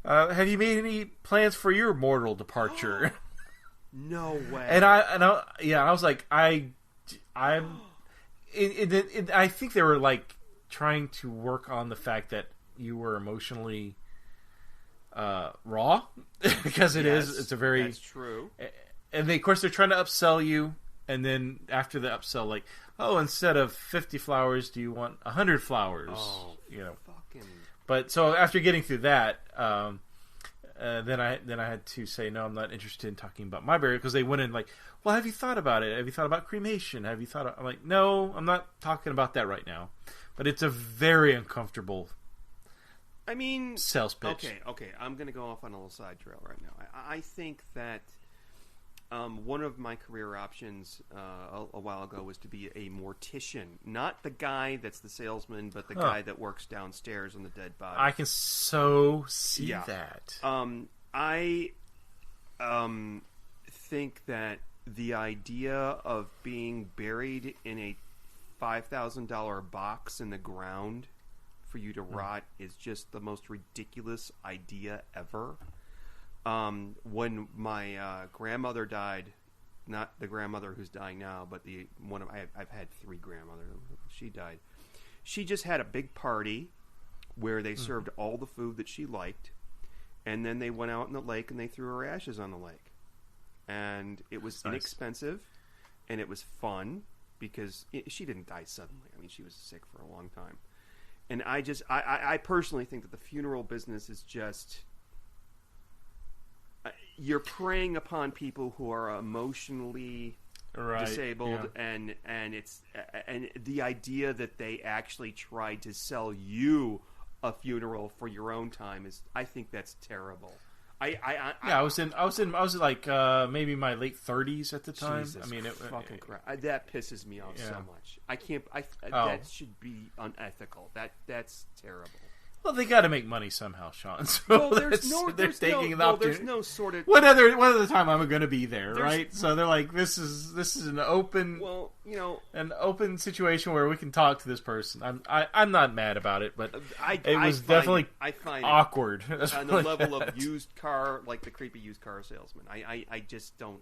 have you made any plans for your mortal departure? No way. And I was like, I think they were trying to work on the fact that you were emotionally raw because it's a very that's true. And of course they're trying to upsell you, and then after the upsell, instead of 50 flowers, do you want 100 flowers? Oh, fuck But so after getting through that, then I had to say no, I'm not interested in talking about my burial because they went in like, well, have you thought about it? Have you thought about cremation? Have you thought? I'm like, no, I'm not talking about that right now. But it's a very uncomfortable. I mean, sales pitch. Okay. I'm going to go off on a little side trail right now. I think that one of my career options a while ago was to be a mortician, not the guy that's the salesman, but the guy that works downstairs on the dead body. I can so see that. I think that the idea of being buried in a $5,000 box in the ground for you to rot is just the most ridiculous idea ever. When my grandmother died, not the grandmother who's dying now, but I've had 3 grandmothers. She died. She just had a big party where they served all the food that she liked, and then they went out in the lake and they threw her ashes on the lake. And it was inexpensive, and it was fun because she didn't die suddenly. I mean, she was sick for a long time. And I personally think that the funeral business is just... You're preying upon people who are emotionally disabled, and the idea that they actually tried to sell you a funeral for your own time I think that's terrible. I was like maybe my late 30s at the time. Jesus, I mean, fucking crap. That pisses me off so much. I can't. That should be unethical. That's terrible. Well, they got to make money somehow, Sean. So well, there's no sort of what other time I'm going to be there, right? So they're like, this is an open, an open situation where we can talk to this person. I'm not mad about it, but it was definitely awkward on the level of used car, like the creepy used car salesman. I just don't,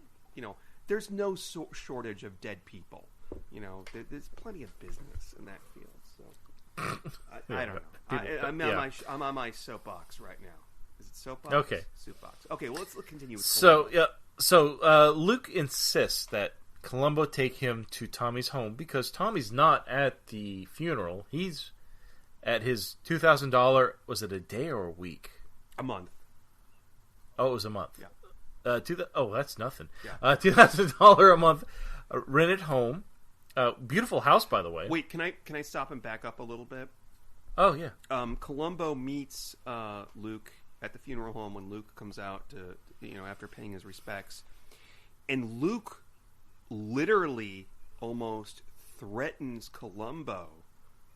there's no shortage of dead people. There's plenty of business in that field. So I don't know. I'm on my soapbox right now. Is it soapbox? Okay. Soapbox. Okay, well, let's continue with Colombo. So Luke insists that Colombo take him to Tommy's home because Tommy's not at the funeral. He's at his $2,000, was it a day or a week? A month. Oh, it was a month. Yeah. That's nothing. Yeah. $2,000 a month rented home. Beautiful house, by the way. Wait, can I stop and back up a little bit? Oh, yeah. Colombo meets Luke at the funeral home when Luke comes out to, after paying his respects. And Luke literally almost threatens Colombo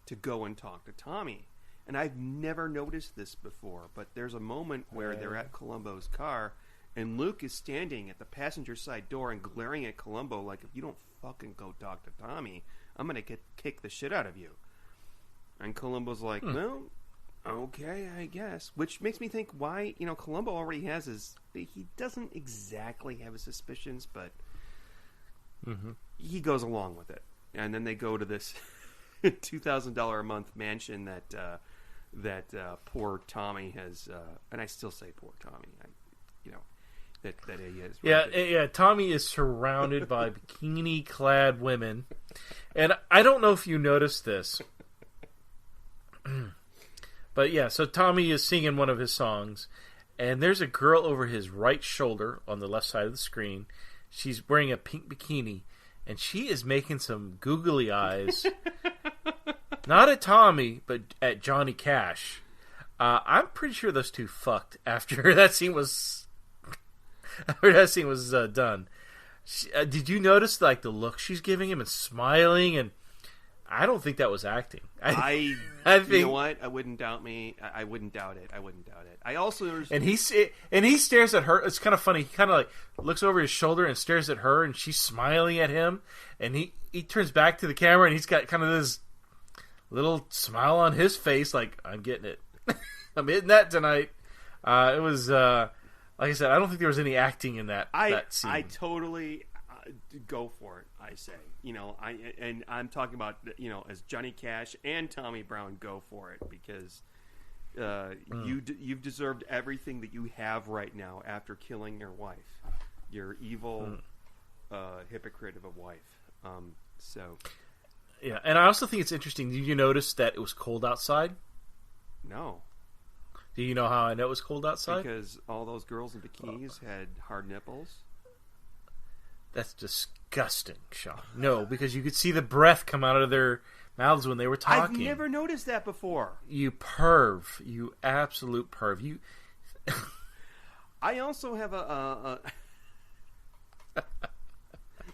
to go and talk to Tommy. And I've never noticed this before, but there's a moment where they're at Colombo's car, and Luke is standing at the passenger side door and glaring at Colombo like, if you don't fucking go talk to Tommy, I'm going to kick the shit out of you. And Colombo's like, well, okay, I guess. Which makes me think why, Colombo already has he doesn't exactly have his suspicions, but he goes along with it. And then they go to this $2,000 a month mansion that poor Tommy has, and I still say poor Tommy, that he is. Yeah. Tommy is surrounded by bikini-clad women, and I don't know if you noticed this, but yeah. So Tommy is singing one of his songs, and there's a girl over his right shoulder on the left side of the screen. She's wearing a pink bikini, and she is making some googly eyes, not at Tommy, but at Johnny Cash. I'm pretty sure those two fucked after that scene was. Done. Did you notice the look she's giving him and smiling? And I don't think that was acting. I think, you know what? I wouldn't doubt it. I wouldn't doubt it. I also and he stares at her. It's kind of funny. He kind of looks over his shoulder and stares at her, and she's smiling at him. And he turns back to the camera, and he's got kind of this little smile on his face, like, I'm getting it. I'm hitting that tonight. It was. Like I said, I don't think there was any acting in that scene. I totally go for it. I say, I'm talking about, as Johnny Cash and Tommy Brown go for it because you've deserved everything that you have right now after killing your wife, your evil hypocrite of a wife. Yeah, and I also think it's interesting. Did you notice that it was cold outside? No. Do you know how I know it was cold outside? Because all those girls in bikinis had hard nipples. That's disgusting, Sean. No, because you could see the breath come out of their mouths when they were talking. I've never noticed that before. You perv. You absolute perv. You. I also have a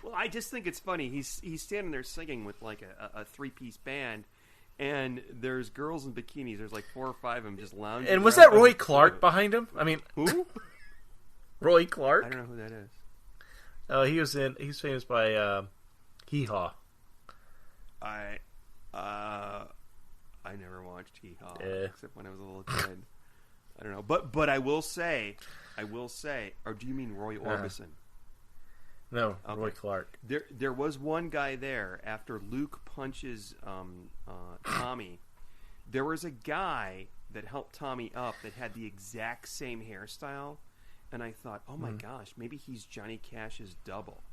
well, I just think it's funny. He's standing there singing with like a 3-piece band, and there's girls in bikinis. There's like 4 or 5 of them just lounging. And was that Roy Clark behind him? I mean, who? Roy Clark? I don't know who that is. Oh, he's famous by Hee Haw. I never watched Hee Haw except when I was a little kid. I don't know, but I will say, or do you mean Roy Orbison? No, Okay. Roy Clark. There was one guy there after Luke punches Tommy. There was a guy that helped Tommy up that had the exact same hairstyle, and I thought, oh my gosh, maybe he's Johnny Cash's double.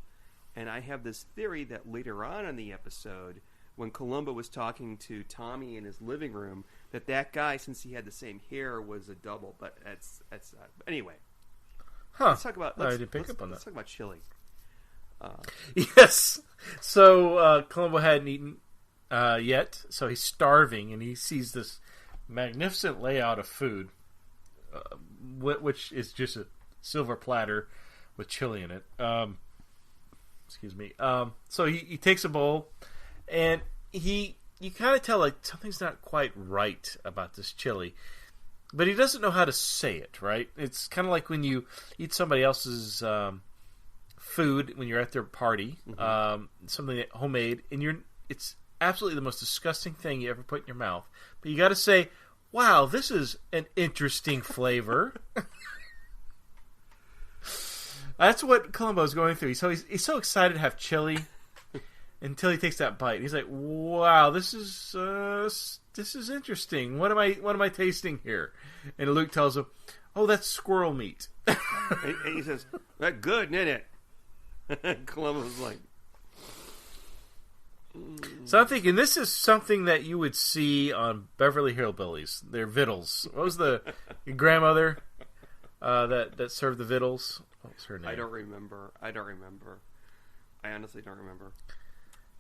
And I have this theory that later on in the episode, when Colombo was talking to Tommy in his living room, that guy, since he had the same hair, was a double. But that's anyway. Huh? Let's talk about. I didn't pick up on that. Let's talk about chili. Yes. So Colombo hadn't eaten yet, so he's starving, and he sees this magnificent layout of food, which is just a silver platter with chili in it. Excuse me. So he takes a bowl, and you kind of tell like something's not quite right about this chili, but he doesn't know how to say it. Right? It's kind of like when you eat somebody else's food when you're at their party, something homemade, and it's absolutely the most disgusting thing you ever put in your mouth. But you got to say, "Wow, this is an interesting flavor." That's what Colombo's going through. He's so excited to have chili until he takes that bite. He's like, "Wow, this is interesting. What am I tasting here?" And Luke tells him, "Oh, that's squirrel meat." and he says, "That's good, isn't it?" Colombo's like, So I'm thinking this is something that you would see on Beverly Hillbillies. Their victuals. What was your grandmother that served the victuals? What was her name? I don't remember. I honestly don't remember.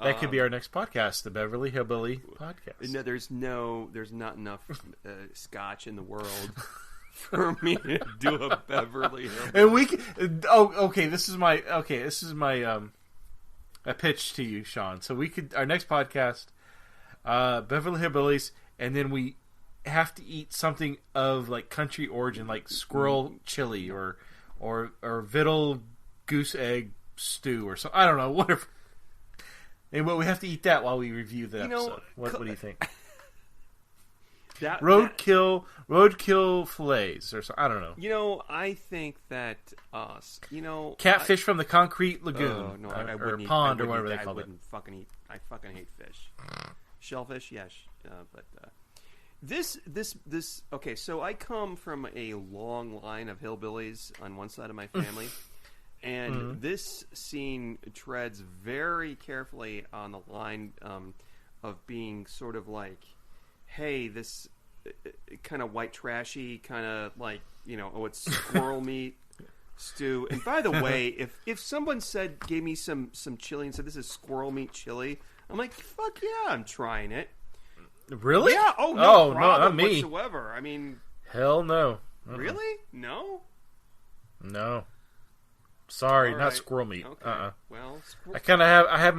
That could be our next podcast, the Beverly Hillbilly podcast. No, there's not enough scotch in the world for me to do a Beverly Hillbilly. And we can, okay. This is my a pitch to you, Sean. So we could our next podcast, Beverly Hillbillies, and then we have to eat something of like country origin, like squirrel chili or vittle goose egg stew or something. I don't know, whatever. And we have to eat that while we review the episode. What do you think? Roadkill fillets or something. I don't know. I think that catfish from the concrete lagoon, I or wouldn't pond, eat, or whatever they I call it. wouldn't fucking eat. I fucking hate fish. Shellfish, yes, but this. Okay, so I come from a long line of hillbillies on one side of my family. And this scene treads very carefully on the line of being sort of like, hey, this kind of white trashy, kind of like, it's squirrel meat stew. And by the way, if someone gave me some chili and said this is squirrel meat chili, I'm like, fuck yeah, I'm trying it. Really? Yeah. Oh, no problem not me. whatsoever. I mean, hell no. Really? No. Sorry, All not right. squirrel meat. Okay. Well, I have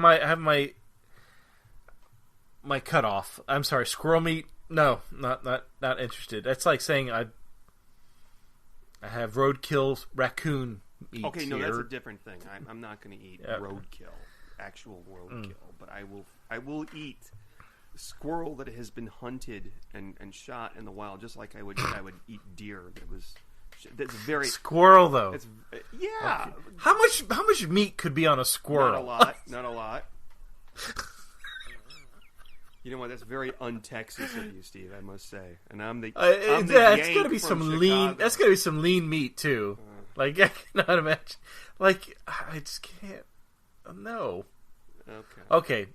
my cutoff. I'm sorry, squirrel meat. No, not interested. That's like saying I have roadkill raccoon meat. Okay, no, here. that's a different thing. I'm not going to eat roadkill, actual roadkill, but I will eat squirrel that has been hunted and shot in the wild, just like I would eat deer. That's very squirrel though. It's yeah. Okay. How much meat could be on a squirrel? Not a lot. You know what? That's very un-Texas of you, Steve. I must say. And I'm the it's got to be from some lean. Chicago. That's got to be some lean meat too. Like I cannot imagine. Like I just can't. No. Okay.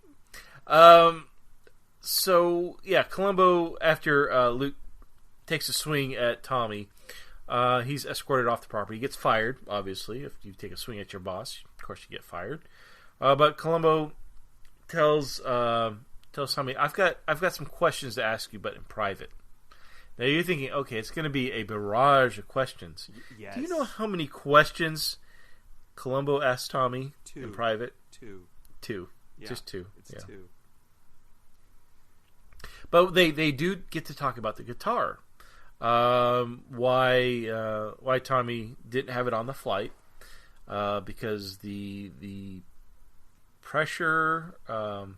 So yeah, Colombo after Luke takes a swing at Tommy. He's escorted off the property. He gets fired, obviously. If you take a swing at your boss, of course you get fired. But Colombo tells Tommy, I've got some questions to ask you, but in private. Now you're thinking, okay, it's going to be a barrage of questions. Yes. Do you know how many questions Colombo asked Tommy in private? Two. Yeah, Just two. It's two. But they do get to talk about the guitar. Why Tommy didn't have it on the flight? Because the pressure, an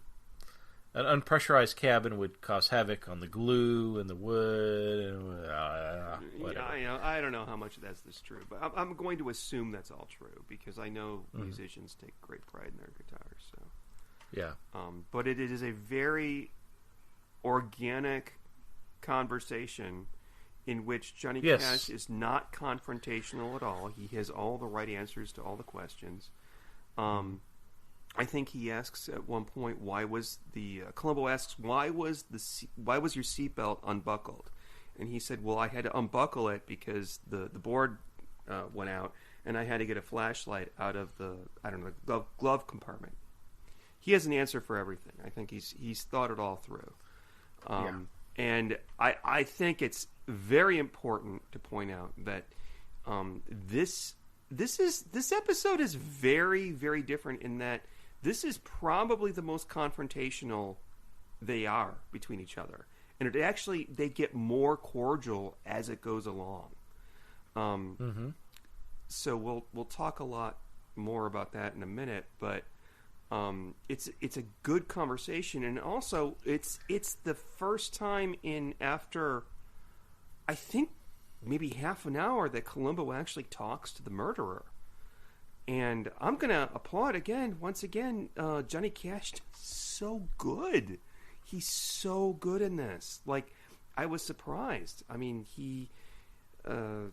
unpressurized cabin would cause havoc on the glue and the wood and whatever. Yeah, I don't know how much of that's true, but I'm going to assume that's all true because I know musicians take great pride in their guitars. So yeah, but it is a very organic conversation in which Johnny Cash is not confrontational at all. He has all the right answers to all the questions. I think he asks at one point, Colombo asks, why was your seatbelt unbuckled? And he said, well, I had to unbuckle it because the board went out and I had to get a flashlight out of the glove compartment. He has an answer for everything. I think he's thought it all through. And I think it's very important to point out that this episode is very, very different in that this is probably the most confrontational they are between each other, and they get more cordial as it goes along. So we'll talk a lot more about that in a minute, but it's a good conversation, and also it's the first time in after I think maybe half an hour that Colombo actually talks to the murderer. And I'm going to applaud once again, Johnny Cash is so good. He's so good in this. Like, I was surprised. I mean, he was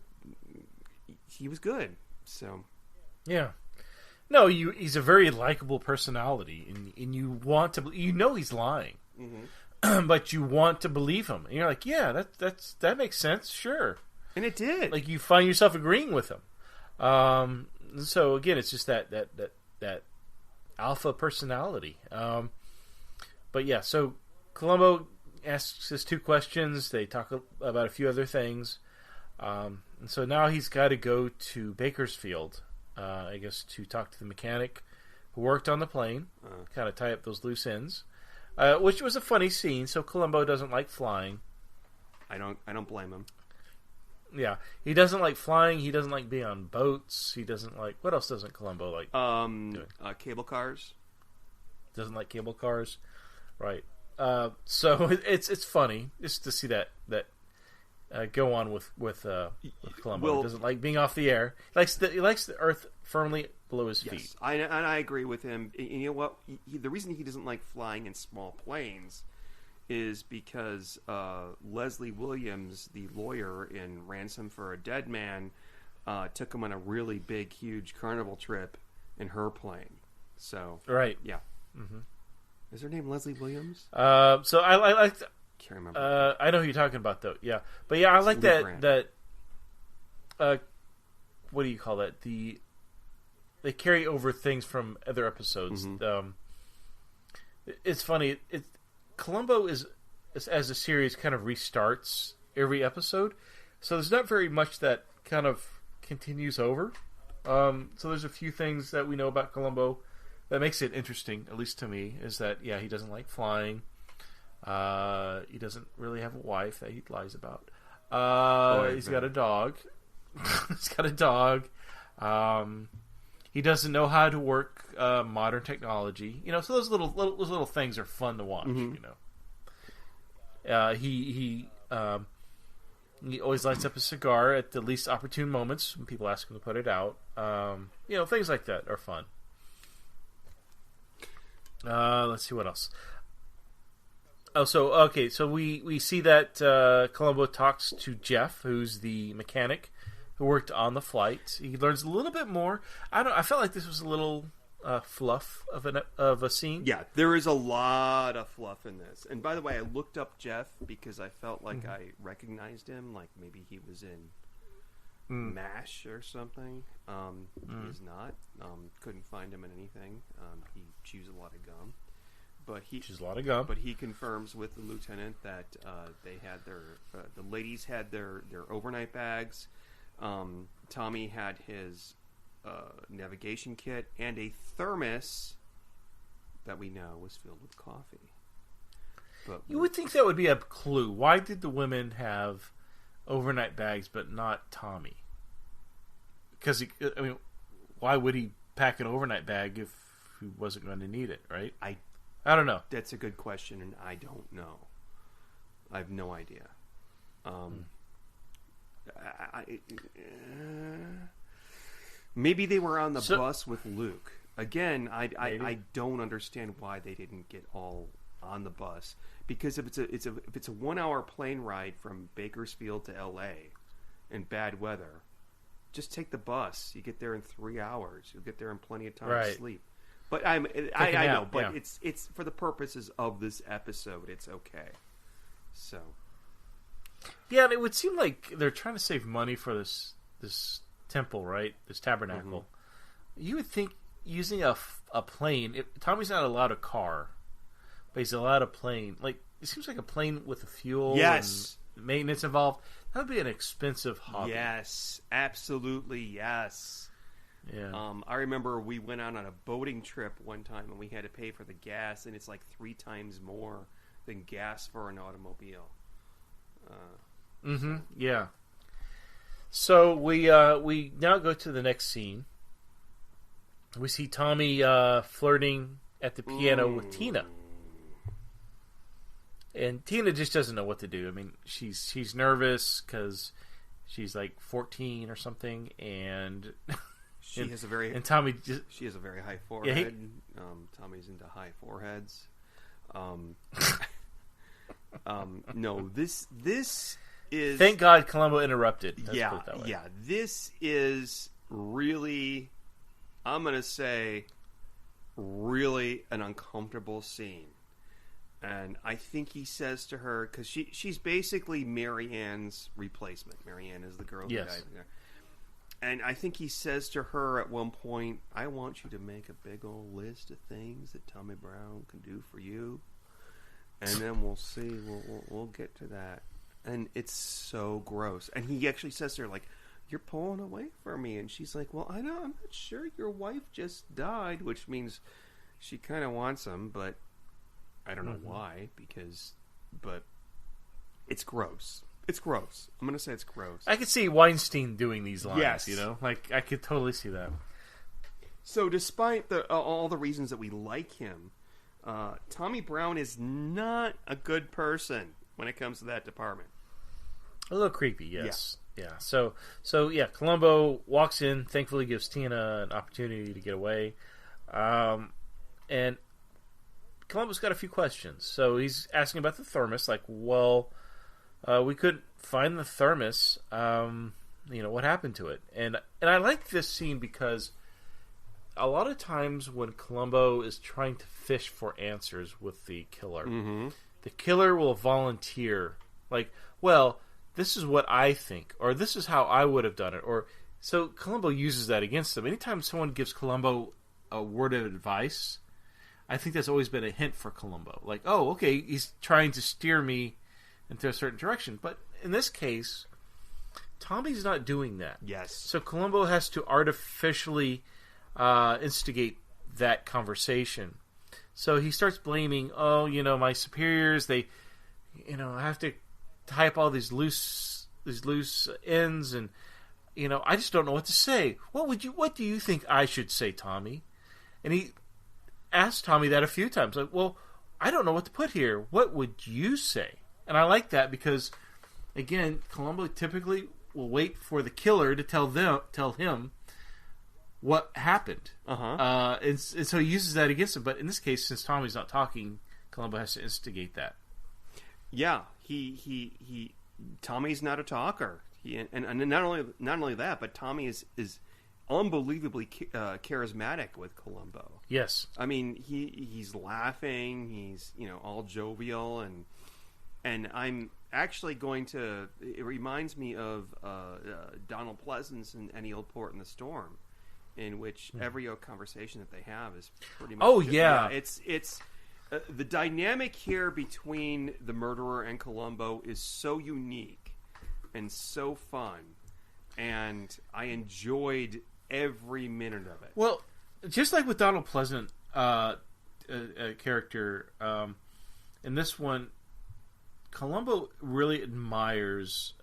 good. So, yeah. No, he's a very likable personality, and you want to, he's lying, but you want to believe him. And you're like, yeah, that makes sense, sure. And it did. Like, you find yourself agreeing with him. So again, it's just that alpha personality. But yeah, so Colombo asks his two questions. They talk about a few other things, and so now he's got to go to Bakersfield, I guess, to talk to the mechanic who worked on the plane, kind of tie up those loose ends, which was a funny scene. So Colombo doesn't like flying. I don't blame him. Yeah, he doesn't like flying. He doesn't like being on boats. He doesn't like... What else doesn't Colombo like doing? Cable cars. Doesn't like cable cars. Right. So it's funny just to see that go on with Colombo. He doesn't like being off the air. He likes the earth firmly below his feet. I agree with him. You know what? The reason he doesn't like flying in small planes is because Leslie Williams, the lawyer in Ransom for a Dead Man, took him on a really big, huge carnival trip in her plane. So right, yeah. Mm-hmm. Is her name Leslie Williams? So I like. Can't remember. I know who you're talking about though. Yeah, but yeah, I like that. What do you call that? They carry over things from other episodes. Mm-hmm. It's funny. Colombo is as the series kind of restarts every episode, so there's not very much that kind of continues over. So there's a few things that we know about Colombo that makes it interesting, at least to me, is that he doesn't like flying. He doesn't really have a wife that he lies about. He's got a dog. He's got a dog. He doesn't know how to work modern technology. So those little things are fun to watch. Mm-hmm. He always lights up a cigar at the least opportune moments when people ask him to put it out. Things like that are fun. Let's see what else. Oh, so we see that Colombo talks to Jeff, who's the mechanic who worked on the flight. He learns a little bit more. I felt like this was a little fluff of a scene. Yeah, there is a lot of fluff in this. And by the way, I looked up Jeff because I felt like I recognized him, like maybe he was in MASH or something. He is not. Couldn't find him in anything. He chews a lot of gum. But he confirms with the lieutenant that they had the ladies had their overnight bags. Tommy had his navigation kit and a thermos that we know was filled with coffee. But you would think that would be a clue. Why did the women have overnight bags but not Tommy? Because why would he pack an overnight bag if he wasn't going to need it? Right? I don't know. That's a good question, and I don't know. I have no idea. Maybe they were on the bus with Luke. Again, I don't understand why they didn't get all on the bus. Because if it's a 1 hour plane ride from Bakersfield to L.A. in bad weather, just take the bus. You get there in 3 hours. You'll get there in plenty of time to sleep. But I know, but it's for the purposes of this episode, it's okay. So, yeah, and it would seem like they're trying to save money for this temple, right? This tabernacle. You would think using a plane. Tommy's not allowed a car, but he's allowed a plane. Like it seems like a plane with a fuel and maintenance involved. That would be an expensive hobby. Yes, absolutely, yes. Yeah. I remember we went out on a boating trip one time and we had to pay for the gas, and it's like 3 times more than gas for an automobile. Yeah. So we now go to the next scene. We see Tommy flirting at the piano with Tina, and Tina just doesn't know what to do. I mean, she's nervous because she's like 14 or something, and. She has a very high forehead. Tommy's into high foreheads. No, this is. Thank God Colombo interrupted. Let's put it that way. Yeah. This is really, I'm gonna say, really an uncomfortable scene, and I think he says to her because she's basically Mary Ann's replacement. Mary Ann is the girl who died there. And I think he says to her at one point, I want you to make a big old list of things that Tommy Brown can do for you. And then we'll see. We'll get to that. And it's so gross. And he actually says to her, like, you're pulling away from me. And she's like, well, I'm not sure. Your wife just died, which means she kind of wants him, but I don't know why. But it's gross. It's gross. I'm going to say it's gross. I could see Weinstein doing these lines, yes. Like, I could totally see that. So despite all the reasons that we like him, Tommy Brown is not a good person when it comes to that department. A little creepy, yes. Yeah. So Colombo walks in, thankfully gives Tina an opportunity to get away. And Colombo's got a few questions. So he's asking about the thermos, like, well... we couldn't find the thermos. What happened to it? And I like this scene because a lot of times when Colombo is trying to fish for answers with the killer, the killer will volunteer, like, well, this is what I think, or this is how I would have done it, or so Colombo uses that against him. Anytime someone gives Colombo a word of advice, I think that's always been a hint for Colombo. Like, oh, okay, he's trying to steer me into a certain direction. But in this case, Tommy's not doing that. Yes. So Colombo has to artificially instigate that conversation. So he starts blaming, my superiors, they, I have to tie up all these loose ends, and, I just don't know what to say. What do you think I should say, Tommy? And he asked Tommy that a few times. Like, well, I don't know what to put here. What would you say? And I like that because, again, Colombo typically will wait for the killer to tell him what happened. And so he uses that against him. But in this case, since Tommy's not talking, Colombo has to instigate that. Yeah, Tommy's not a talker. And not only that, but Tommy is unbelievably charismatic with Colombo. Yes. I mean, he's laughing, he's all jovial, and I'm actually going to. It reminds me of Donald Pleasance and Any Old Port in the Storm, in which every conversation that they have is pretty much. Oh yeah, it's the dynamic here between the murderer and Colombo is so unique and so fun, and I enjoyed every minute of it. Well, just like with Donald Pleasant character in this one, Colombo really admires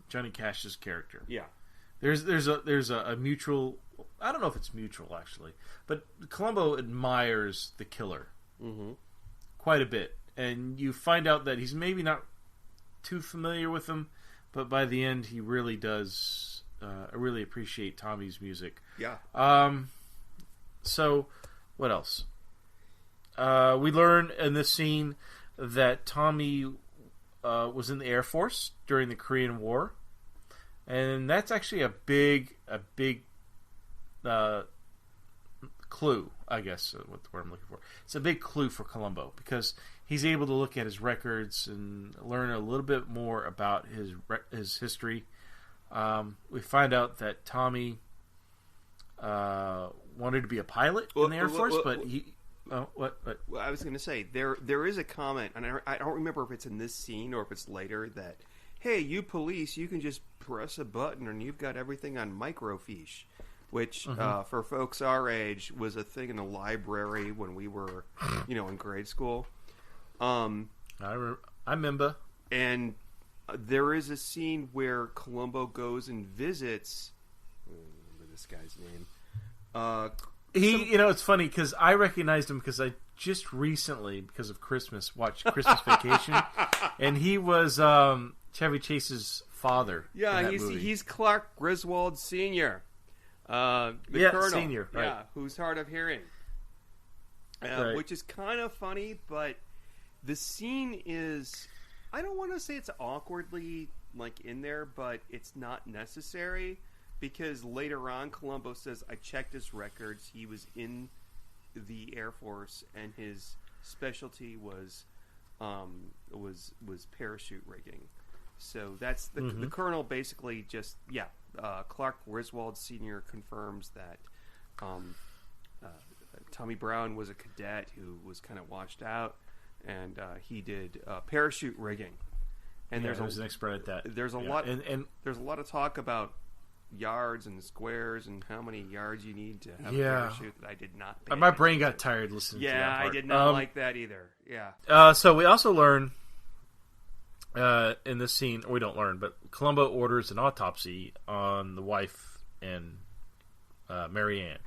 Johnny Cash's character. Yeah, there's a mutual. I don't know if it's mutual actually, but Colombo admires the killer quite a bit, and you find out that he's maybe not too familiar with him, but by the end he really does really appreciate Tommy's music. Yeah. So, what else? We learn in this scene that Tommy was in the Air Force during the Korean War, and that's actually a big clue, I guess, what the word I'm looking for. It's a big clue for Colombo because he's able to look at his records and learn a little bit more about his history. We find out that Tommy wanted to be a pilot in the Air Force, but he... Oh, what? Well, I was going to say, there is a comment, and I don't remember if it's in this scene or if it's later, that, hey, you police, you can just press a button and you've got everything on microfiche, which, for folks our age, was a thing in the library when we were, in grade school. I remember. And there is a scene where Colombo goes and visits... I don't remember this guy's name. It's funny because I recognized him because I just recently, because of Christmas, watched Christmas Vacation, and he was Chevy Chase's father. Yeah, he's Clark Griswold Sr., the Colonel, Senior, right. Yeah, who's hard of hearing, right. Which is kind of funny, but the scene is, I don't want to say it's awkwardly in there, but it's not necessary. Because later on, Colombo says, I checked his records. He was in the Air Force, and his specialty was parachute rigging. So that's the Colonel basically just Clark Griswold Sr. confirms that Tommy Brown was a cadet who was kind of washed out, and he did parachute rigging. And he was an expert at that. There's a lot, and there's a lot of talk about yards and squares and how many yards you need to have a parachute that I did not pay my brain got tired listening to that part. I did not like that either. So we also learn in this scene, we don't learn, but Colombo orders an autopsy on the wife and Mary Ann,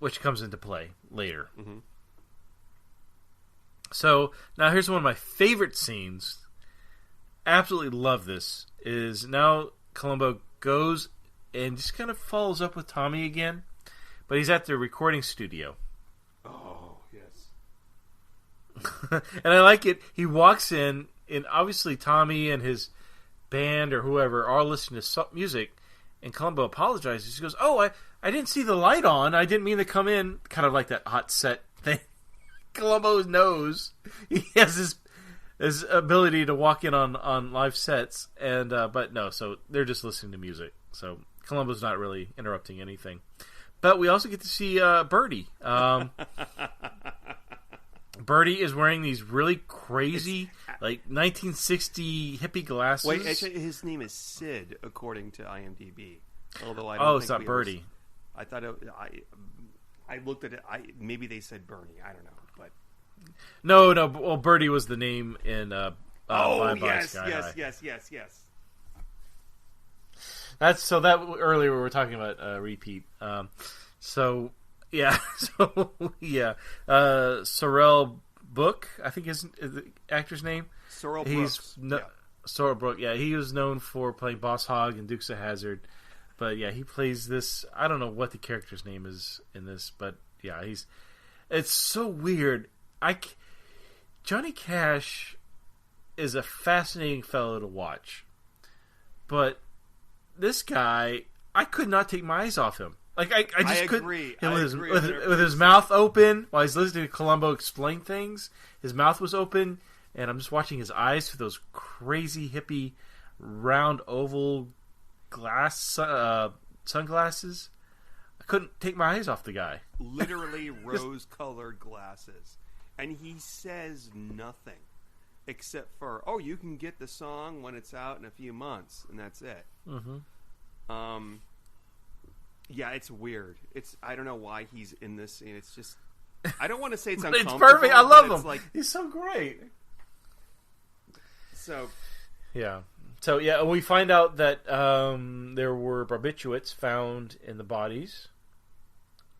which comes into play later. So now here's one of my favorite scenes. Absolutely love this. Is now Colombo goes and just kind of follows up with Tommy again, but he's at the recording studio. Oh, yes. And I like it. He walks in, and obviously Tommy and his band or whoever are listening to music, and Colombo apologizes. He goes, I didn't see the light on. I didn't mean to come in. Kind of like that hot set thing. Colombo knows. He has his ability to walk in on live sets, and but no, so they're just listening to music. So Colombo's not really interrupting anything. But we also get to see Birdie. Birdie is wearing these really crazy, 1960 hippie glasses. Wait, actually, his name is Sid, according to IMDb. Although I don't it's not Birdie. I thought I looked at it. Maybe they said Bernie. I don't know, but no. Well, Birdie was the name in. Yes. That's so that earlier we were talking about repeat. Sorrel Book, I think is the actor's name. Sorrel Brooks. Sorrel Brook. Yeah, he was known for playing Boss Hogg in Dukes of Hazzard. But yeah, he plays this. I don't know what the character's name is in this, but yeah, it's so weird. Johnny Cash is a fascinating fellow to watch, but this guy, I could not take my eyes off him. Like I just couldn't. Agree. With his mouth open while he's listening to Colombo explain things. His mouth was open, and I'm just watching his eyes through those crazy hippie round oval glass sunglasses. I couldn't take my eyes off the guy. Literally rose-colored glasses, and he says nothing except for, "Oh, you can get the song when it's out in a few months," and that's it. Mm-hmm. Yeah, it's weird. I don't know why he's in this scene. It's just, I don't want to say it's uncomfortable. It's perfect. I love him. Like, he's so great. So, yeah. So, yeah, we find out that there were barbiturates found in the bodies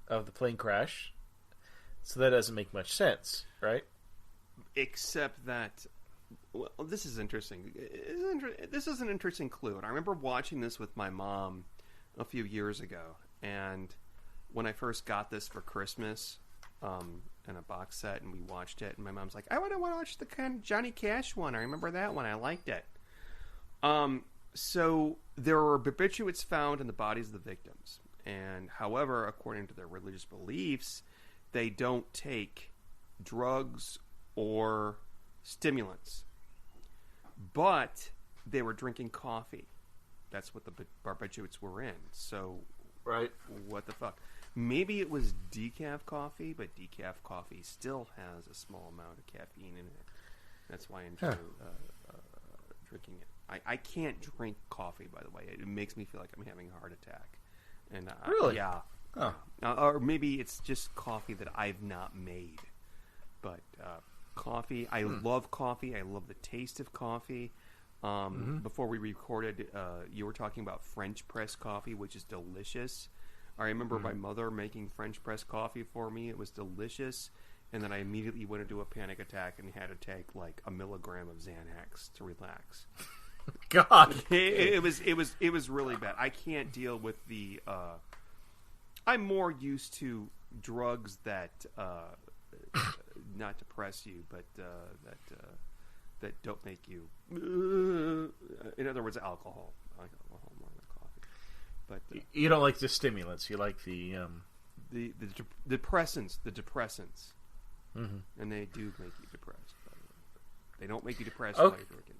of the plane crash. So that doesn't make much sense, right? Except that, well, this is interesting. This is an interesting clue. And I remember watching this with my mom a few years ago. And when I first got this for Christmas in a box set, and we watched it, and my mom's like, I want to watch the kind of Johnny Cash one. I remember that one. I liked it. So there were barbiturates found in the bodies of the victims. And however, according to their religious beliefs, they don't take drugs or stimulants. But they were drinking coffee. That's what the barbiturates were in. So, right, what the fuck? Maybe it was decaf coffee, but decaf coffee still has a small amount of caffeine in it. That's why I enjoy drinking it. I can't drink coffee, by the way. It makes me feel like I'm having a heart attack. And really? Yeah. Oh. Or maybe it's just coffee that I've not made. But coffee, I love coffee. I love the taste of coffee. Before we recorded, you were talking about French press coffee, which is delicious. I remember my mother making French press coffee for me. It was delicious. And then I immediately went into a panic attack and had to take like 1 milligram of Xanax to relax. God, it was really bad. I can't deal with the. I'm more used to drugs that not depress you, but that don't make you. In other words, alcohol. I like alcohol more than coffee. But you don't like the stimulants. You like the depressants. The depressants, and they do make you depressed. By the way. They don't make you depressed while you're drinking.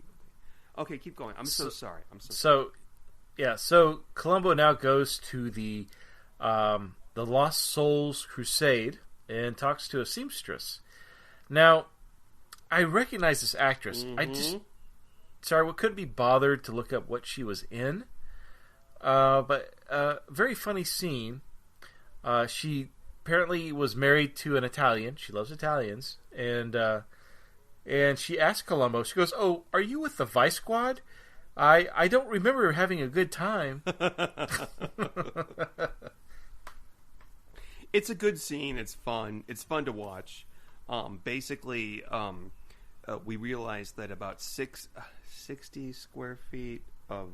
Okay, keep going. I'm so sorry. So Colombo now goes to the Lost Souls Crusade and talks to a seamstress. Now, I recognize this actress. I just couldn't be bothered to look up what she was in. But very funny scene. She apparently was married to an Italian. She loves Italians, and she asked Colombo, she goes, "Oh, are you with the Vice Squad? I don't remember having a good time." It's a good scene. It's fun. It's fun to watch. Basically, we realized that about 60 square feet of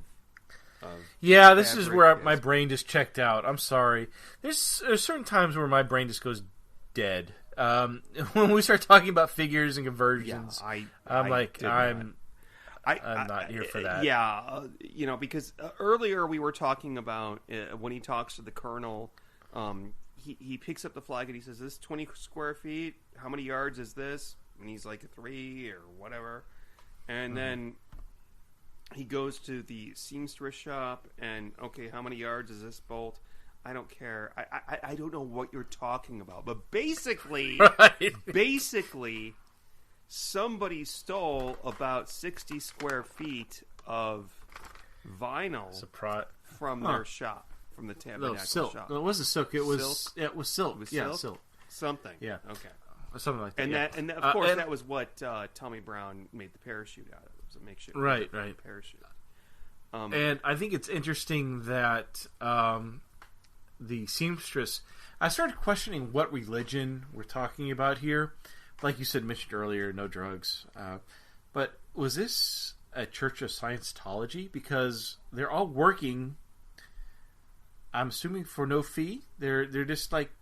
yeah, this is where my brain just checked out. I'm sorry. There's certain times where my brain just goes dead. When we start talking about figures and conversions, I'm not here for that. Yeah, because earlier we were talking about when he talks to the colonel, he picks up the flag and he says, "This 20 square feet. How many yards is this?" And he's like 3 or whatever, and then he goes to the seamstress shop and, okay, how many yards is this bolt? I don't care. I don't know what you're talking about. But basically, somebody stole about 60 square feet of vinyl from their shop, from the Tabernacle shop. No, it wasn't silk. It was silk. It was silk. It was silk? Silk? Something. Yeah. Okay. Something like that. And of course, that was what Tommy Brown made the parachute out of. It was a makeshift parachute. And I think it's interesting that the seamstress. I started questioning what religion we're talking about here. Like you mentioned earlier, no drugs. But was this a Church of Scientology? Because they're all working. I'm assuming for no fee. They're just like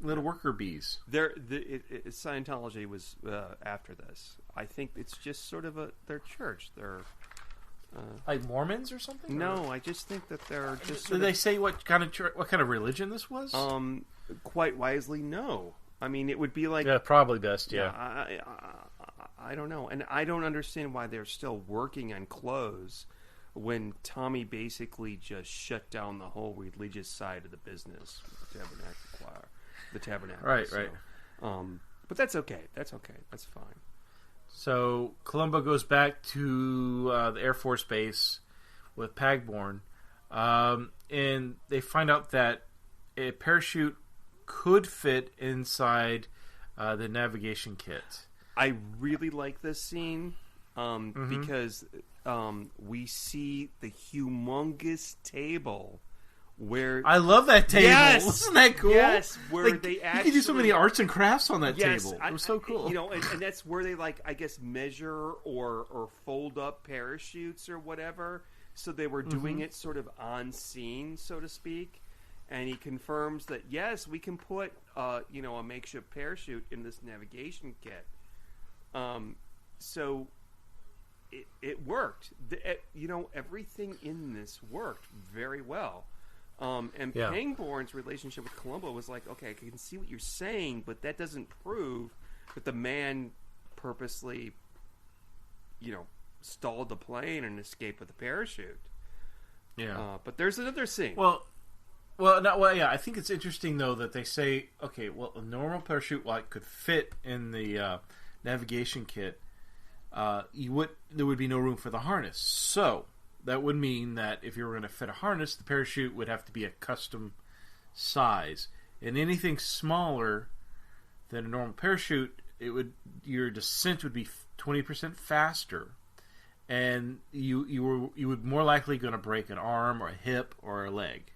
little worker bees. Scientology was after this. I think it's just sort of their church. Like Mormons or something? No, I just think that they're just. Did they say what kind of religion this was? Quite wisely, no. I mean, it would be like probably best. Yeah, I don't know, and I don't understand why they're still working on clothes when Tommy basically just shut down the whole religious side of the business, the tabernacle. Right, so, right. But that's okay. That's fine. So Colombo goes back to the Air Force Base with Pagborn, and they find out that a parachute could fit inside the navigation kit. I really like this scene because we see the humongous table where I love that table. Yes! Isn't that cool? Yes, where like, they you actually can do so many arts and crafts on that yes, table. It was so cool. And that's where they I guess measure or fold up parachutes or whatever. So they were doing it sort of on scene, so to speak. And he confirms that yes, we can put a makeshift parachute in this navigation kit. So it worked. Everything in this worked very well. Pangborn's relationship with Colombo was like, okay, I can see what you're saying, but that doesn't prove that the man purposely, stalled the plane and escaped with the parachute. Yeah. But there's another scene. I think it's interesting though that they say, okay, well, a normal parachute could fit in the navigation kit. There would be no room for the harness. So that would mean that if you were going to fit a harness, the parachute would have to be a custom size, and anything smaller than a normal parachute, your descent would be 20% faster, and you would more likely going to break an arm or a hip or a leg.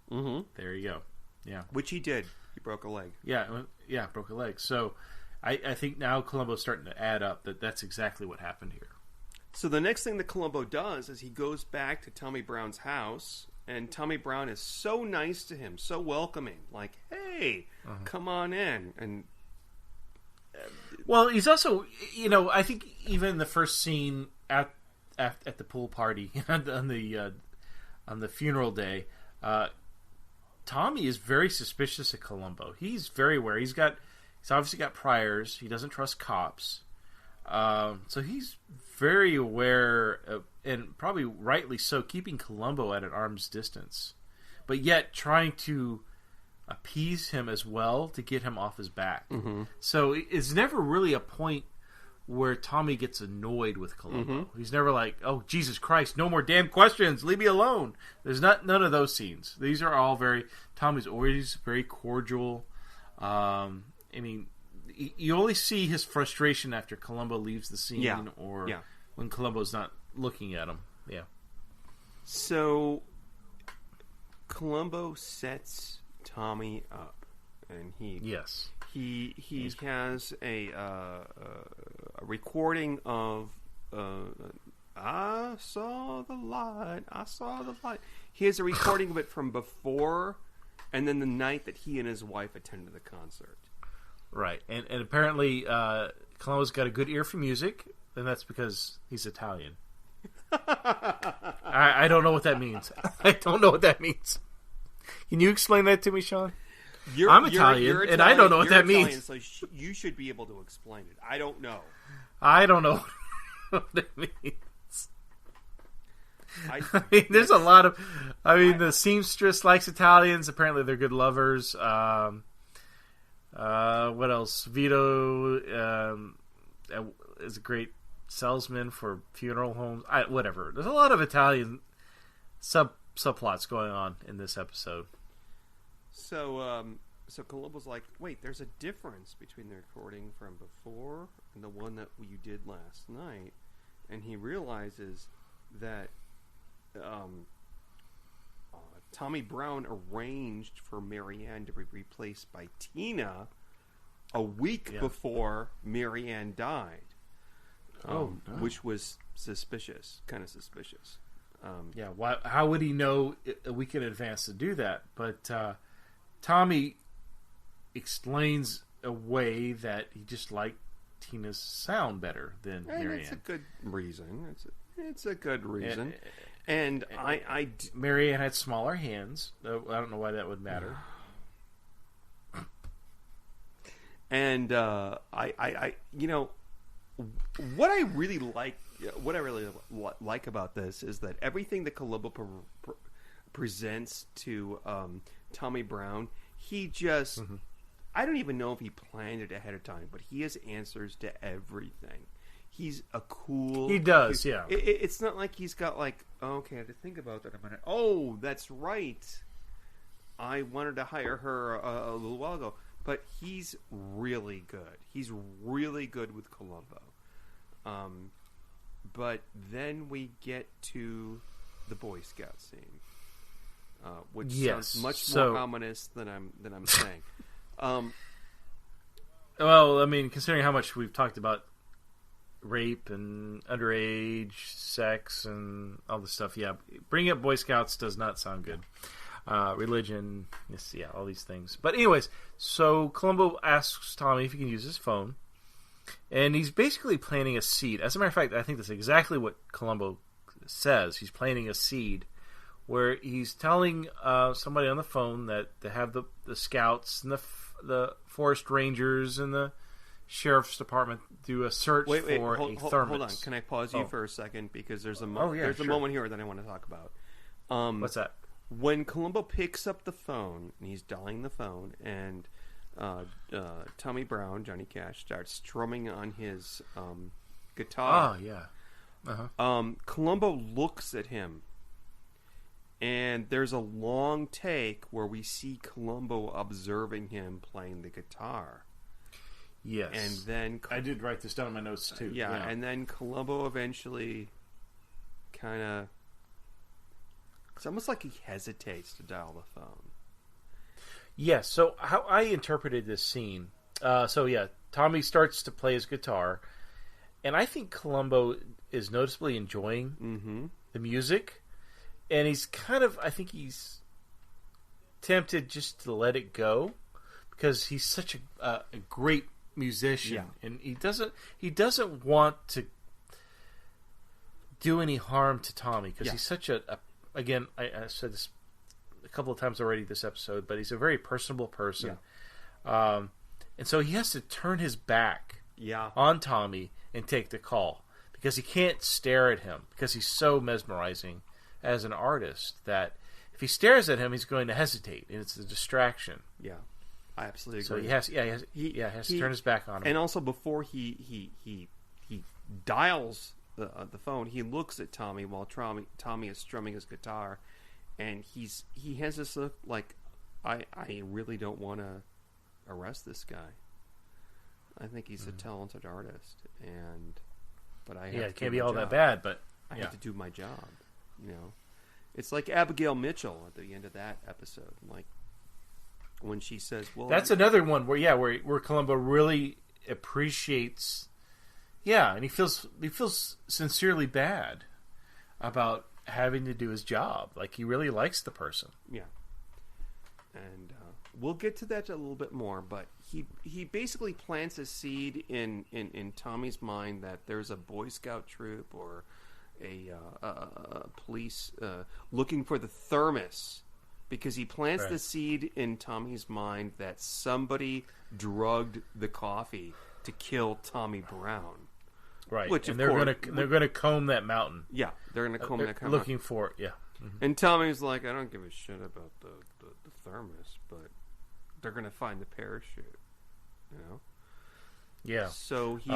Mm-hmm. There you go. Yeah, which he did. He broke a leg. Yeah, broke a leg. So I think now Colombo's starting to add up that that's exactly what happened here. So the next thing that Colombo does is he goes back to Tommy Brown's house, and Tommy Brown is so nice to him, so welcoming, like, hey, come on in. And well, he's also, I think even the first scene at the pool party on the funeral day, Tommy is very suspicious of Colombo. He's very aware. He's obviously got priors. He doesn't trust cops. So he's very aware of, and probably rightly so, keeping Colombo at an arm's distance, but yet trying to appease him as well to get him off his back. Mm-hmm. So it's never really a point where Tommy gets annoyed with Colombo. Mm-hmm. He's never like, oh, Jesus Christ, no more damn questions, leave me alone. There's none of those scenes. These are all Tommy's always very cordial. You only see his frustration after Colombo leaves the scene or when Colombo's not looking at him. Yeah. So Colombo sets Tommy up, and he has a recording of I saw the light. He has a recording of it from before and then the night that he and his wife attended the concert. Right, and apparently Colombo's got a good ear for music, and that's because he's Italian. I don't know what that means. I don't know what that means. Can you explain that to me, Sean? I'm Italian, and I don't know what that means. So you should be able to explain it. I don't know. I don't know what it means. There's a lot of... the seamstress likes Italians. Apparently they're good lovers. What else? Vito is a great salesman for funeral homes. Whatever. There's a lot of Italian subplots going on in this episode. So Colombo's like, wait, there's a difference between the recording from before and the one that you did last night, and he realizes that Tommy Brown arranged for Marianne to be replaced by Tina a week before Marianne died. Which was kind of suspicious. How would he know a week in advance to do that? But Tommy explains a way that he just liked Tina's sound better than Marianne. It's a good reason. It's a good reason. And Marianne had smaller hands. I don't know why that would matter. And I you know, what I really like about this is that everything that Colombo presents to Tommy Brown, he just I don't even know if he planned it ahead of time, but he has answers to everything. He's a cool. He does, yeah. It's not like he's got like, oh, okay, I have to think about that a minute. Oh, that's right. I wanted to hire her a little while ago, but he's really good. He's really good with Colombo. But then we get to the Boy Scout scene, which sounds much more ominous than I'm saying. Well, I mean, considering how much we've talked about rape and underage sex and all this stuff, yeah, bringing up Boy Scouts does not sound good. Religion, all these things. But anyways, so Colombo asks Tommy if he can use his phone, and he's basically planting a seed. As a matter of fact, I think that's exactly what Colombo says. He's planting a seed where he's telling somebody on the phone that they have the scouts and the forest rangers and the sheriff's department do a search for a thermos. Hold on. Can I pause you for a second? Because there's a moment here that I want to talk about. What's that? When Colombo picks up the phone, and he's dialing the phone, and Tommy Brown, Johnny Cash, starts strumming on his guitar. Oh, yeah. Colombo looks at him, and there's a long take where we see Colombo observing him playing the guitar. Yes. And then I did write this down in my notes too. Yeah, and then Colombo eventually kind of, it's almost like he hesitates to dial the phone. Yes, so how I interpreted this scene, Tommy starts to play his guitar, and I think Colombo is noticeably enjoying the music, and he's I think he's tempted just to let it go, because he's such a great musician, and he doesn't want to do any harm to Tommy, because he's such again, I said this a couple of times already this episode, but he's a very personable person, and so he has to turn his back on Tommy and take the call, because he can't stare at him, because he's so mesmerizing as an artist that if he stares at him, he's going to hesitate, and it's a distraction. Yeah, I absolutely agree. So he has to turn his back on him. And also, before he dials the phone, he looks at Tommy while Tommy is strumming his guitar, and he has this look like, I really don't want to arrest this guy. I think he's a talented artist, but I have it can't be all that bad, but I have to do my job. You know, it's like Abigail Mitchell at the end of that episode, like when she says, "Well," that's another one where Colombo really appreciates, and he feels sincerely bad about having to do his job. Like, he really likes the person. Yeah, and we'll get to that a little bit more, but he basically plants a seed in Tommy's mind that there's a Boy Scout troop or a police looking for the thermos, because he plants the seed in Tommy's mind that somebody drugged the coffee to kill Tommy Brown. Right, which, and they're gonna comb that mountain. Yeah, they're gonna comb that mountain. Looking for it. Yeah. Mm-hmm. And Tommy's like, I don't give a shit about the thermos, but they're gonna find the parachute. You know. Yeah. So he.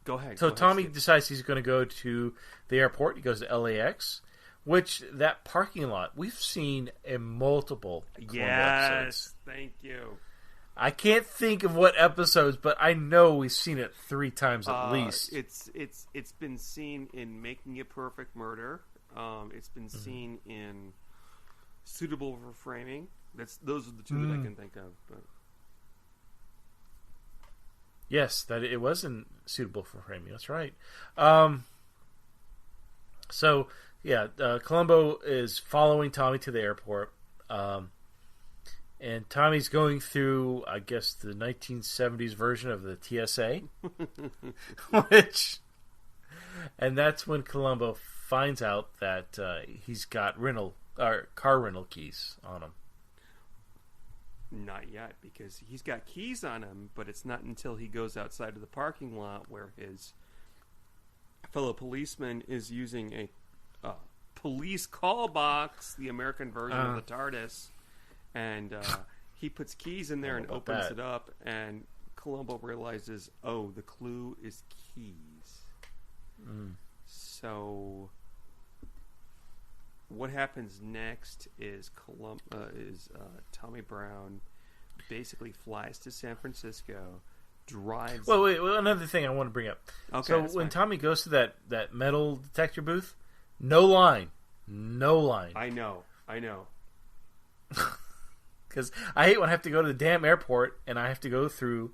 Go ahead. So Tommy decides he's going to go to the airport. He goes to LAX, which that parking lot we've seen in multiple episodes. Thank you. I can't think of what episodes, but I know we've seen it 3 times at least. It's been seen in Making a Perfect Murder. It's been seen in Suitable for Framing. Those are the 2 that I can think of. But. Yes, that it wasn't Suitable for Framing. That's right. Colombo is following Tommy to the airport, And Tommy's going through, I guess, the 1970s version of the TSA, and that's when Colombo finds out that he's got car rental keys on him. Not yet, because he's got keys on him, but it's not until he goes outside of the parking lot where his fellow policeman is using a police call box, the American version of the TARDIS, and he puts keys in there and opens it up, and Colombo realizes, oh, the clue is keys. So what happens next is Tommy Brown basically flies to San Francisco, drives... Well, wait, another thing I want to bring up. Okay, so when Tommy goes to that metal detector booth, no line. I know. Because I hate when I have to go to the damn airport and I have to go through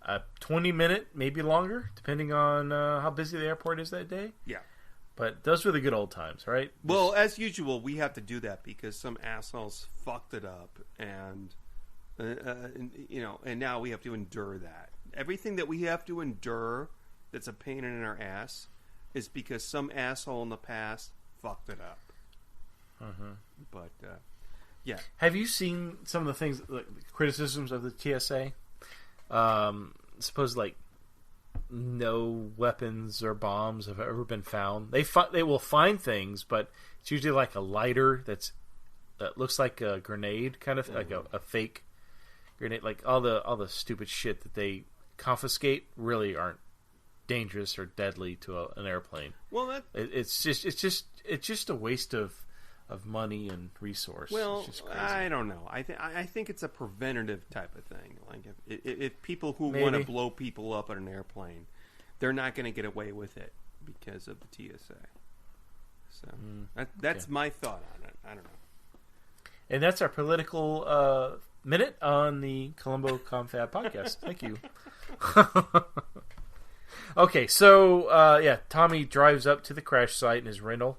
a 20-minute, maybe longer, depending on how busy the airport is that day. Yeah. But those were the good old times, right? Well, as usual, we have to do that because some assholes fucked it up, and and now we have to endure that. Everything that we have to endure that's a pain in our ass is because some asshole in the past fucked it up. But yeah. Have you seen some of the things, like, criticisms of the TSA? Suppose like no weapons or bombs have ever been found. They will find things, but it's usually like a lighter that looks like a grenade, kind of like a fake grenade. Like all the stupid shit that they confiscate really aren't dangerous or deadly to an airplane. Well, it's just a waste of money and resource. Well, it's just crazy. I don't know. I think it's a preventative type of thing. Like if people who want to blow people up on an airplane, they're not going to get away with it because of the TSA. So that's my thought on it. I don't know. And that's our political minute on the Colombo Confab podcast. Thank you. Okay, so Tommy drives up to the crash site in his rental.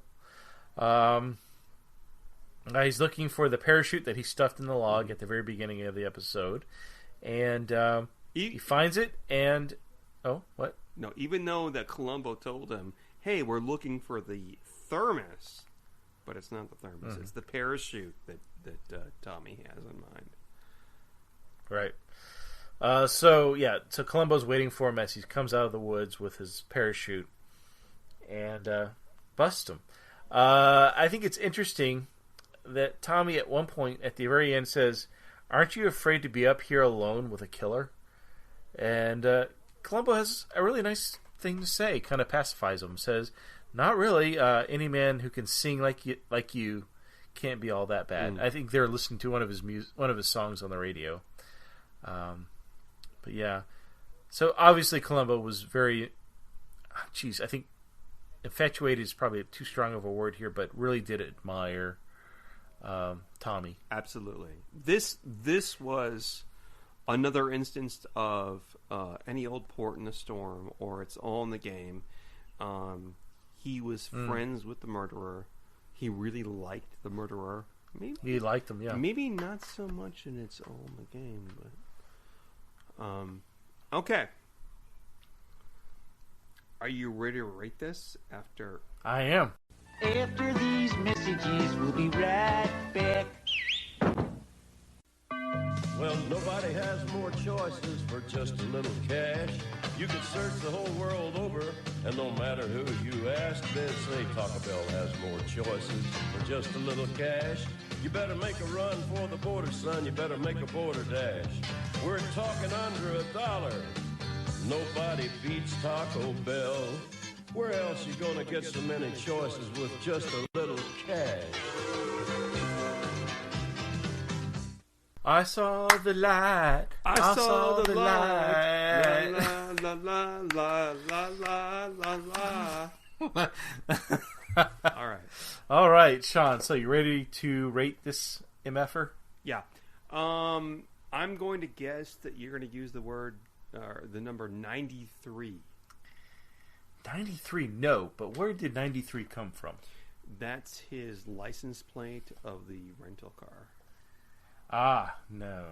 He's looking for the parachute that he stuffed in the log at the very beginning of the episode, and he finds it. And what? No, even though that Colombo told him, "Hey, we're looking for the thermos," but it's not the thermos; it's the parachute that Tommy has in mind. Right. So Columbo's waiting for him as he comes out of the woods with his parachute and busts him. I think it's interesting that Tommy at one point at the very end says, "Aren't you afraid to be up here alone with a killer?" And Colombo has a really nice thing to say, kind of pacifies him, says, "Not really. Any man who can sing like you can't be all that bad." I think they're listening to one of his songs on the radio. But yeah, so obviously Colombo was very, I think infatuated is probably too strong of a word here, but really did admire Tommy. Absolutely. This was another instance of any old port in a storm, or it's all in the game. He was friends with the murderer. He really liked the murderer. Maybe he liked him, yeah. Maybe not so much in It's All in the Game, but okay. Are you ready to rate this after? I am. After these messages, we'll be right back. Well, nobody has more choices for just a little cash. You can search the whole world over, and no matter who you ask, they'll say Taco Bell has more choices for just a little cash. You better make a run for the border, son. You better make a border dash. We're talking under $1. Nobody beats Taco Bell. Where else you gonna get so many choices with just a little cash? I saw the light. I saw the light. La la la la la la la. All right, Sean. So you ready to rate this MFer? Yeah. I'm going to guess that you're going to use the word, the number 93. 93? No, but where did 93 come from? That's his license plate of the rental car. No.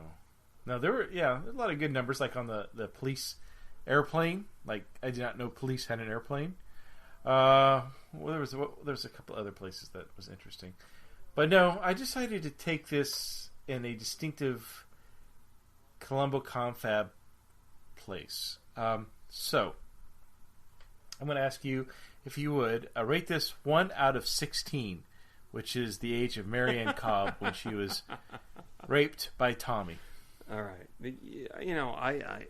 No, there were a lot of good numbers, like on the police airplane. Like, I did not know police had an airplane. Well, there was a couple other places that was interesting. But no, I decided to take this in a distinctive Colombo confab place. So, I'm going to ask you, if you would, rate this 1 out of 16, which is the age of Marianne Cobb when she was raped by Tommy. All right. You know, I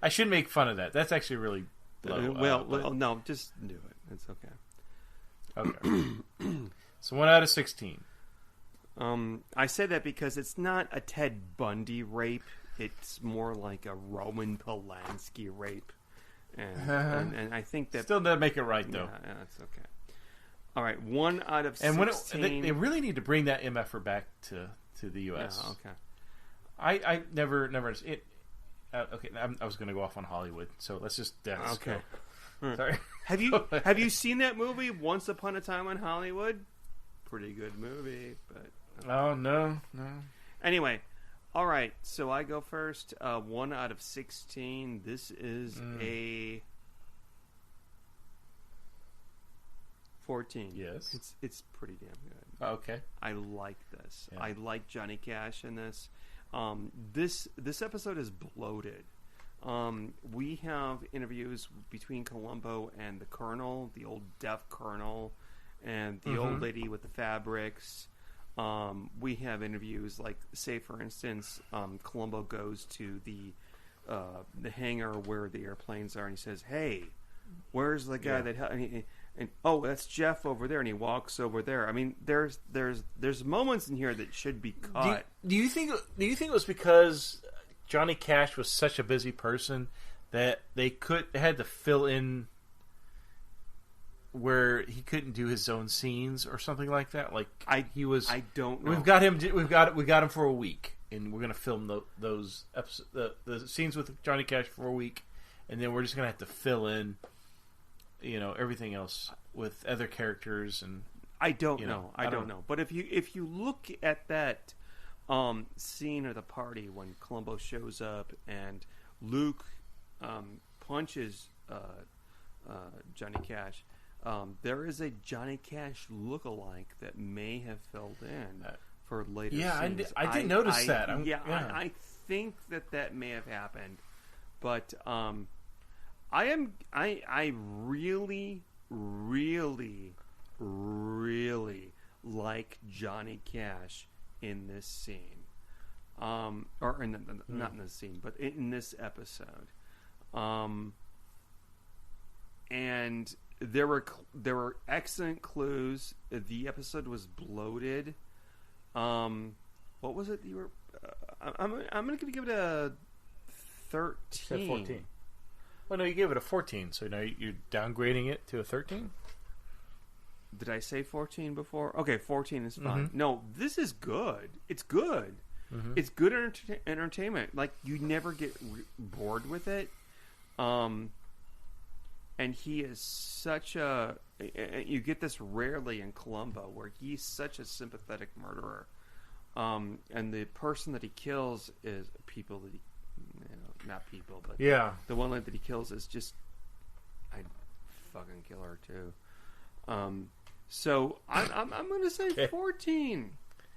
I should make fun of that. That's actually really low. well, no, just do it. It's okay. Okay. So 1 out of 16. I say that because it's not a Ted Bundy rape. It's more like a Roman Polanski rape. And I think that... Still doesn't make it right, though. Yeah, that's okay. All right, 1 out of 16. And they really need to bring that MFR back to the U.S. Yeah, okay. I never it. Okay, I was going to go off on Hollywood, so let's just okay. Go. Sorry. Have you seen that movie, Once Upon a Time in Hollywood? Pretty good movie, but... Oh, no. Anyway, all right, so I go first. 1 out of 16. This is a 14. Yes. It's pretty damn good. Okay. I like this. Yeah. I like Johnny Cash in this. This episode is bloated. We have interviews between Colombo and the Colonel, the old deaf Colonel, and the old lady with the fabrics. We have interviews like, say for instance, Colombo goes to the hangar where the airplanes are, and he says, "Hey, where's the guy that?" And oh, that's Jeff over there, and he walks over there. I mean, there's moments in here that should be cut. Do you think it was because Johnny Cash was such a busy person that they had to fill in where he couldn't do his own scenes or something like that? Like I don't know. We've got him for a week, and we're going to film those episodes, the scenes with Johnny Cash for a week, and then we're just going to have to fill in, everything else with other characters. And I don't know. I don't know. But if you look at that scene of the party when Colombo shows up and Luke punches Johnny Cash, there is a Johnny Cash lookalike that may have filled in for later scenes. I did notice that. I think that may have happened, but I really, really, really like Johnny Cash in this scene, not in this scene, but in this episode, and there were excellent clues. The episode was bloated. What was it? You were. I'm going to give it a 13. 14. Well, no, you gave it a 14, so now you're downgrading it to a 13? Did I say 14 before? Okay, 14 is fine. No, this is good. It's good. It's good entertainment. Like, you never get bored with it. And he is such a... You get this rarely in Colombo, where he's such a sympathetic murderer. And the person that he kills is people that he... not people, but the one that he kills is just... I'd fucking kill her, too. So I'm going to say 14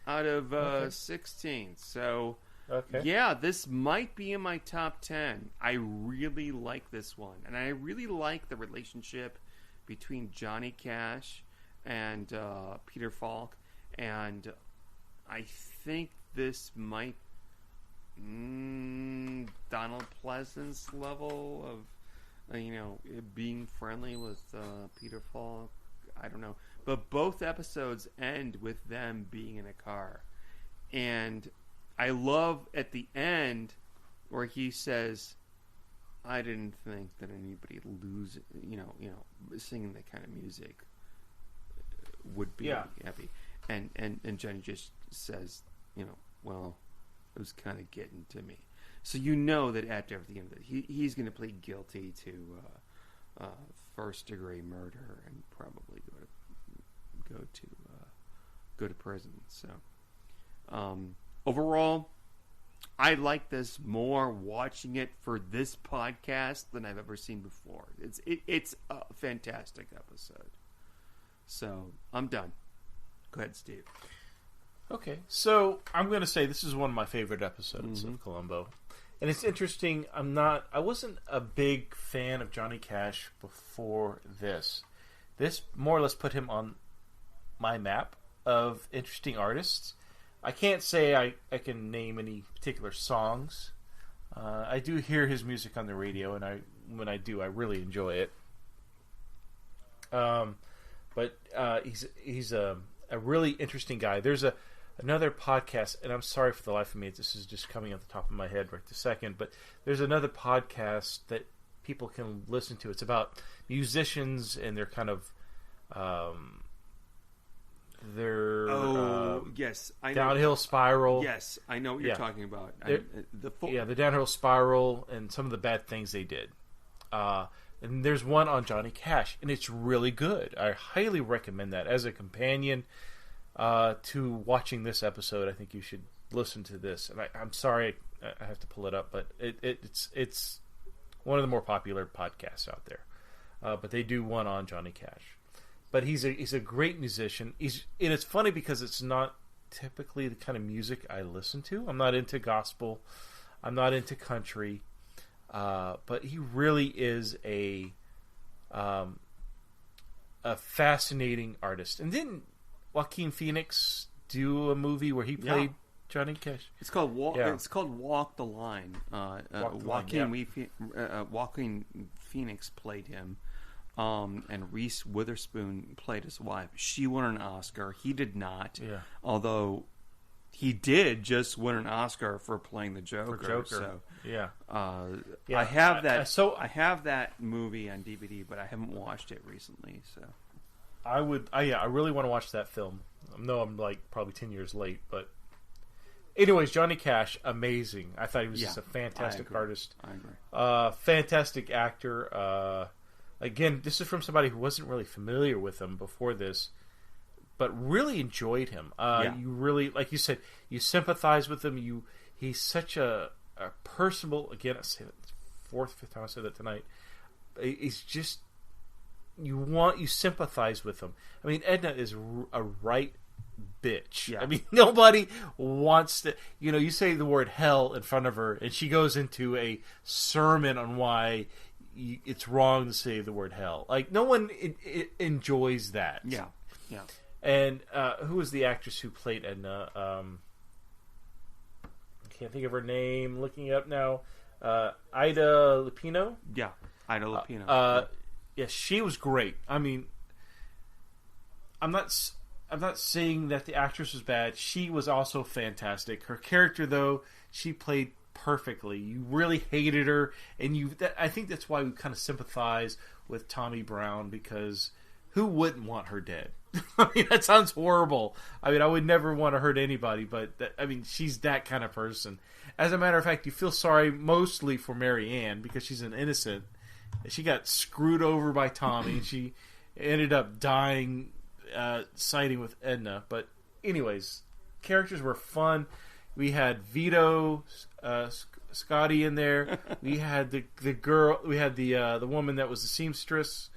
out of 16. So yeah, this might be in my top 10. I really like this one, and I really like the relationship between Johnny Cash and Peter Falk, and I think this might Donald Pleasant's level of being friendly with Peter Falk. I don't know. But both episodes end with them being in a car. And I love at the end where he says, "I didn't think that anybody singing that kind of music would be happy." And Johnny just says, well, it was kind of getting to me. So that after the end of it, he's going to plead guilty to first-degree murder and probably go to prison. So Overall, I like this more watching it for this podcast than I've ever seen before. It's a fantastic episode. So I'm done. Go ahead, Steve. Okay, so I'm going to say this is one of my favorite episodes of Colombo. And it's interesting, I wasn't a big fan of Johnny Cash before this. This more or less put him on my map of interesting artists. I can't say I can name any particular songs. I do hear his music on the radio, and when I do, I really enjoy it. But he's a really interesting guy. There's another podcast, and I'm sorry for the life of me, this is just coming off the top of my head right this second, but there's another podcast that people can listen to. It's about musicians and their kind of yes, I know. Downhill spiral. Yes, I know what you're talking about. The downhill spiral and some of the bad things they did. And there's one on Johnny Cash, and it's really good. I highly recommend that as a companion to watching this episode. I think you should listen to this. And I'm sorry I have to pull it up, but it's one of the more popular podcasts out there. But they do one on Johnny Cash. But he's a great musician. And it's funny because it's not typically the kind of music I listen to. I'm not into gospel. I'm not into country. But he really is a fascinating artist. And didn't Joaquin Phoenix do a movie where he played Johnny Cash? It's called Walk the Line. Joaquin Phoenix played him. And Reese Witherspoon played his wife. She won an Oscar. He did not. Yeah. Although he did just win an Oscar for playing the Joker. So, I have that. I have that movie on DVD, but I haven't watched it recently. So I really want to watch that film. I know I'm like probably 10 years late, but anyways, Johnny Cash, amazing. I thought he was just a fantastic artist. I agree. Fantastic actor. Again, this is from somebody who wasn't really familiar with him before this, but really enjoyed him. You really, like you said, you sympathize with him. He's such a personable. Again, I say that fifth time I said that tonight. He's just you sympathize with him. I mean, Edna is a right bitch. Yeah. I mean, nobody wants to. You say the word hell in front of her, and she goes into a sermon on why it's wrong to say the word hell. Like, no one enjoys that. Yeah. And who was the actress who played Edna? I can't think of her name. Looking it up now. Ida Lupino? Yeah, Ida Lupino. She was great. I mean, I'm not saying that the actress was bad. She was also fantastic. Her character, though, she played perfectly. You really hated her, and I think that's why we kind of sympathize with Tommy Brown, because who wouldn't want her dead? I mean, that sounds horrible. I mean, I would never want to hurt anybody, but she's that kind of person. As a matter of fact, you feel sorry mostly for Mary Ann because she's an innocent. She got screwed over by Tommy, and she ended up dying siding with Edna. But anyways, characters were fun. We had Vito, Scotty in there. We had the girl. We had the woman that was the seamstress.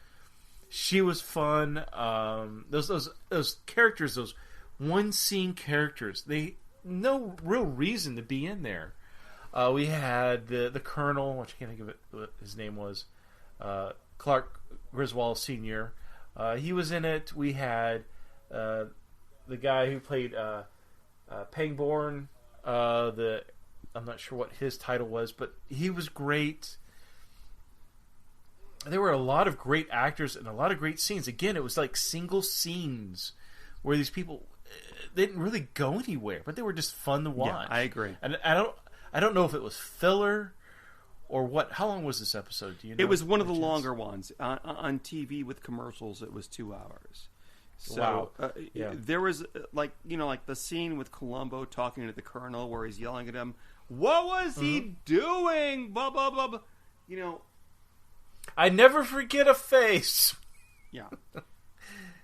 She was fun. Those characters, those one scene characters. They no real reason to be in there. We had the Colonel, which I can't think of what his name was. Clark Griswold Sr. He was in it. We had the guy who played Pangborn. I'm not sure what his title was, but he was great. There were a lot of great actors and a lot of great scenes. Again, it was like single scenes where these people they didn't really go anywhere, but they were just fun to watch. Yeah, I agree. And I don't know if it was filler or what. How long was this episode? Do you know? It was one of the longer ones on TV with commercials. It was 2 hours. So, wow. There was like the scene with Colombo talking to the Colonel where he's yelling at him, "What was he doing?" Blah blah blah blah. I never forget a face. Yeah.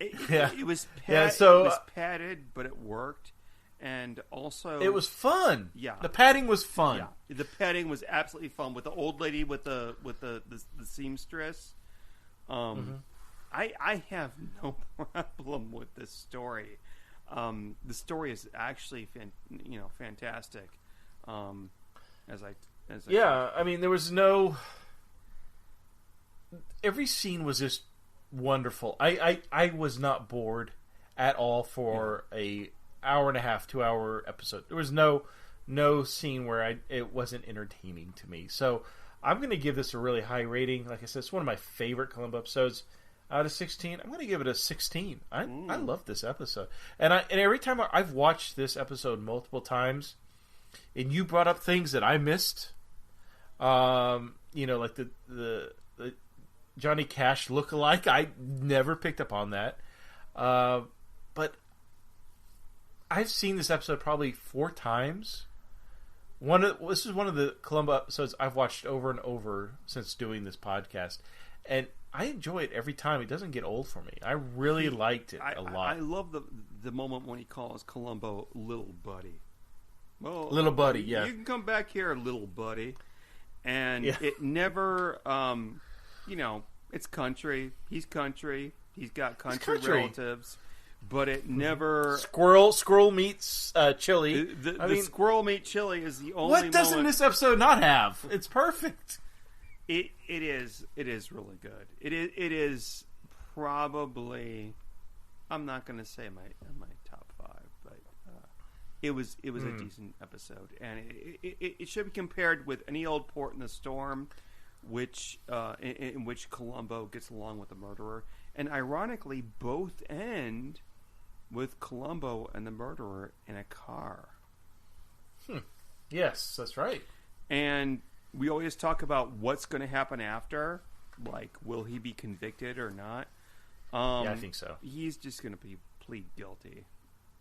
It was it was padded, but it worked. and also it was fun. Yeah, the petting was fun. Yeah, the petting was absolutely fun with the old lady with the seamstress. I have no problem with this story. The story is actually fantastic. I mean, there was every scene was just wonderful. I was not bored at all for a hour and a half, 2 hour episode. There was no scene where it wasn't entertaining to me. So I'm going to give this a really high rating. Like I said, it's one of my favorite Colombo episodes. Out of 16, I'm going to give it a 16. I love this episode, and every time I've watched this episode multiple times, and you brought up things that I missed, like the Johnny Cash lookalike. I never picked up on that, but I've seen this episode probably 4 times. This is one of the Colombo episodes I've watched over and over since doing this podcast, and I enjoy it every time. It doesn't get old for me. I really liked it a lot. I love the moment when he calls Colombo little buddy. Well, little buddy, yeah. You can come back here, little buddy. And it never, it's country. He's country. He's got country relatives. But it never... Squirrel meets chili. The squirrel meat chili is the only What doesn't this episode not have? It's perfect. It is really good. It is probably, I'm not going to say my top 5, but it was a decent episode, and it should be compared with Any Old Port in the Storm, which in which Colombo gets along with the murderer, and ironically both end with Colombo and the murderer in a car. Yes, that's right. And we always talk about what's going to happen after, like will he be convicted or not? I think so. He's just going to plead guilty,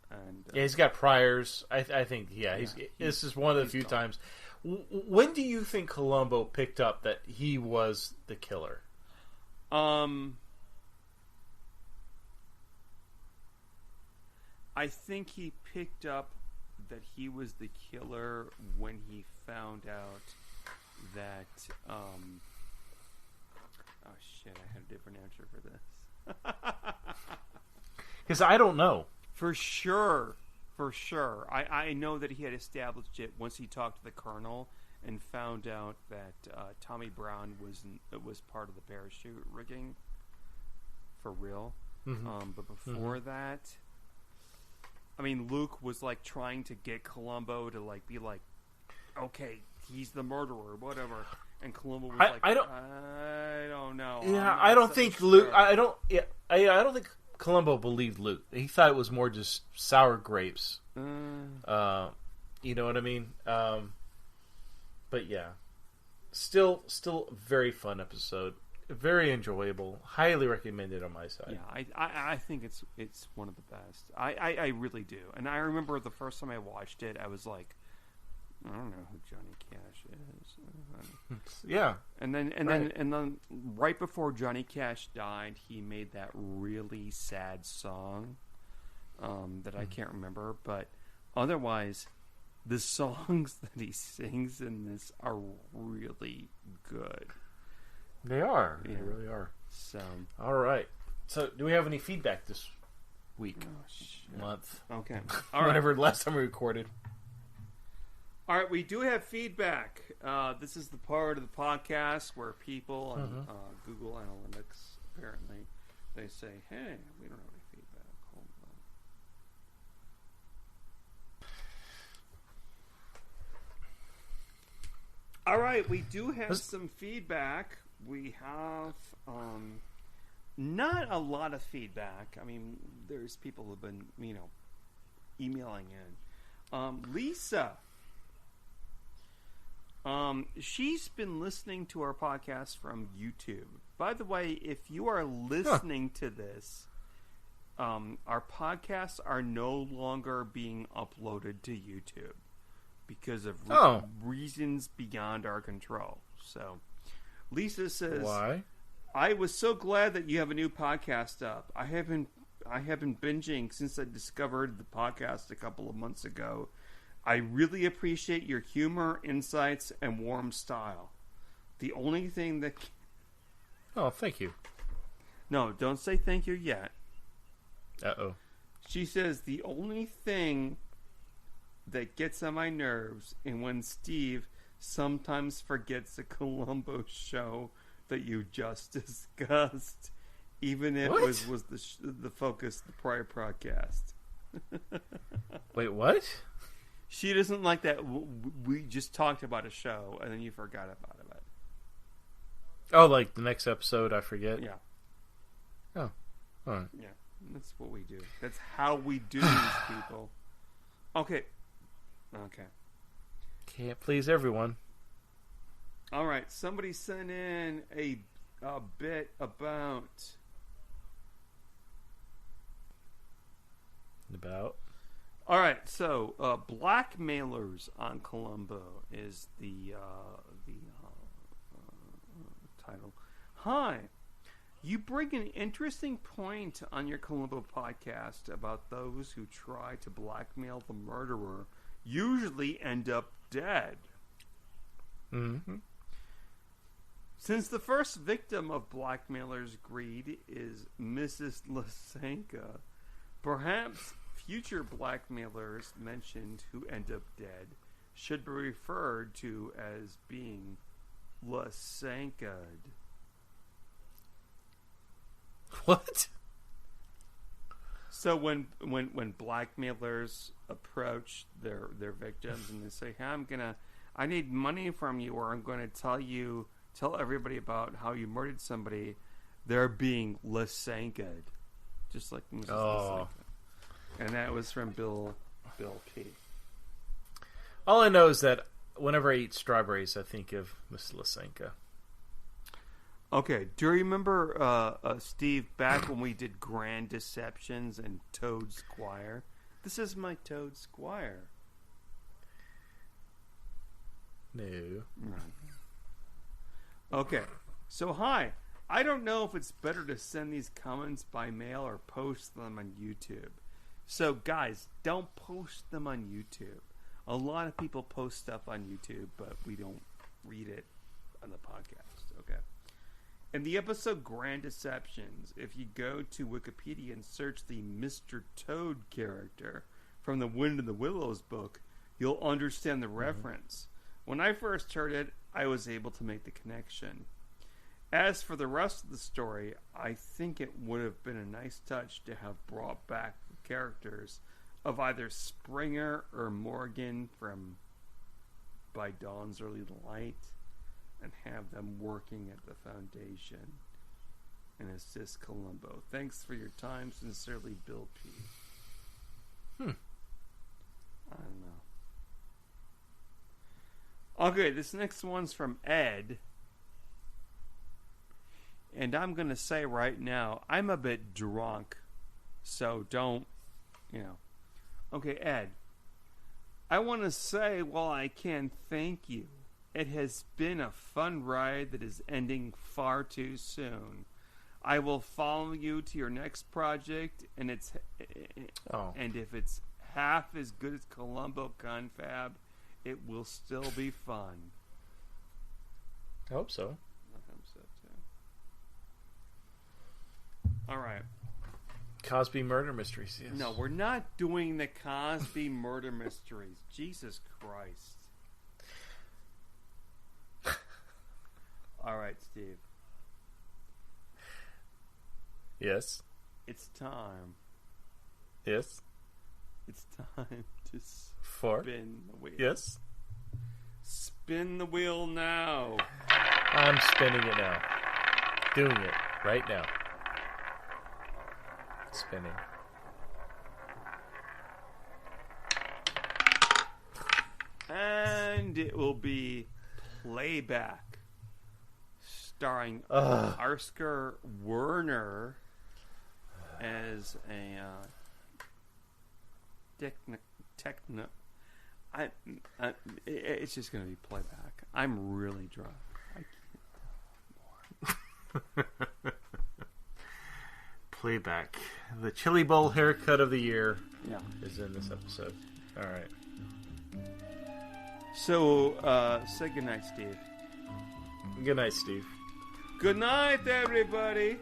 and he's got priors. I think this is one of the few times. When do you think Colombo picked up that he was the killer? I think he picked up that he was the killer when he found out that oh shit, I had a different answer for this. Because I don't know. For sure. I know that he had established it once he talked to the colonel and found out that Tommy Brown was part of the parachute rigging for real. But before that, I mean, Luke was like trying to get Colombo to like be like, okay, he's the murderer, whatever. And Colombo was I don't know. Yeah, I don't think Luke. I don't think Colombo believed Luke. He thought it was more just sour grapes. You know what I mean? But yeah, still a very fun episode. Very enjoyable. Highly recommended on my side. Yeah, I think it's one of the best. I really do. And I remember the first time I watched it, I was like, I don't know who Johnny Cash is. Yeah. And then right before Johnny Cash died, he made that really sad song that I can't remember. But otherwise, the songs that he sings in this are really good. They are. Yeah. They really are. So, all right. So, do we have any feedback this week, month? Okay. All right. Whenever last time we recorded. All right, we do have feedback. This is the part of the podcast where people on Google Analytics, apparently, they say, hey, we don't have any feedback. Hold on. All right, we do have some feedback. We have not a lot of feedback. I mean, there's people who've been, emailing in. Lisa. She's been listening to our podcast from YouTube. By the way, if you are listening to this, our podcasts are no longer being uploaded to YouTube because of reasons beyond our control. So, Lisa says, "Why? I was so glad that you have a new podcast up. I I have been binging since I discovered the podcast a couple of months ago. I really appreciate your humor, insights, and warm style. The only thing that... Oh, thank you. No, don't say thank you yet. Uh-oh. She says, the only thing that gets on my nerves is when Steve sometimes forgets the Colombo show that you just discussed, even if it was the focus of the prior podcast. Wait, what? She doesn't like that we just talked about a show and then you forgot about it. Oh, like the next episode, I forget? Yeah. Oh, all right. Yeah, that's what we do. That's how we do these people. Okay. Can't please everyone. All right, somebody sent in a bit about... All right, so blackmailers on Colombo is the title. Hi, you bring an interesting point on your Colombo podcast about those who try to blackmail the murderer usually end up dead. Mm-hmm. Since the first victim of blackmailers' greed is Mrs. Lysenko, perhaps future blackmailers mentioned who end up dead should be referred to as being Lysenko'd. What? So when blackmailers approach their victims and they say, "Hey, I need money from you, or I'm going to tell everybody about how you murdered somebody," they're being Lysenko'd, just like Mrs. Lysenko. And that was from Bill P. All I know is that whenever I eat strawberries, I think of Miss Lysenko. Okay, do you remember, Steve, back when we did Grand Deceptions and Toad Squire? This is my Toad Squire. No. Okay, so hi. I don't know if it's better to send these comments by mail or post them on YouTube. So, guys, don't post them on YouTube. A lot of people post stuff on YouTube, but we don't read it on the podcast, okay? In the episode Grand Deceptions, if you go to Wikipedia and search the Mr. Toad character from the Wind in the Willows book, you'll understand the reference. When I first heard it, I was able to make the connection. As for the rest of the story, I think it would have been a nice touch to have brought back the characters of either Springer or Morgan from By Dawn's Early Light and have them working at the Foundation and assist Colombo. Thanks for your time. Sincerely, Bill P. I don't know. Okay, this next one's from Ed. And I'm going to say right now, I'm a bit drunk. So don't, Okay, Ed. I want to say, while I can't thank you, it has been a fun ride that is ending far too soon. I will follow you to your next project, and and if it's half as good as Colombo Confab, it will still be fun. I hope so. I hope so too. All right. Cosby Murder Mysteries. Yes. No, we're not doing the Cosby Murder Mysteries. Jesus Christ. All right, Steve. Yes. It's time. Yes. It's time to For? spin the wheel. Yes. Spin the wheel now. I'm spinning it now. Doing it right now. Spinning. And it will be Playback. Starring Oscar Werner as a it's just going to be Playback. I'm really drunk. I can't tell more. playback. The Chili Bowl haircut of the year Yeah. is in this episode. All right. So, say goodnight, Steve. Good night, Steve. Good night, everybody.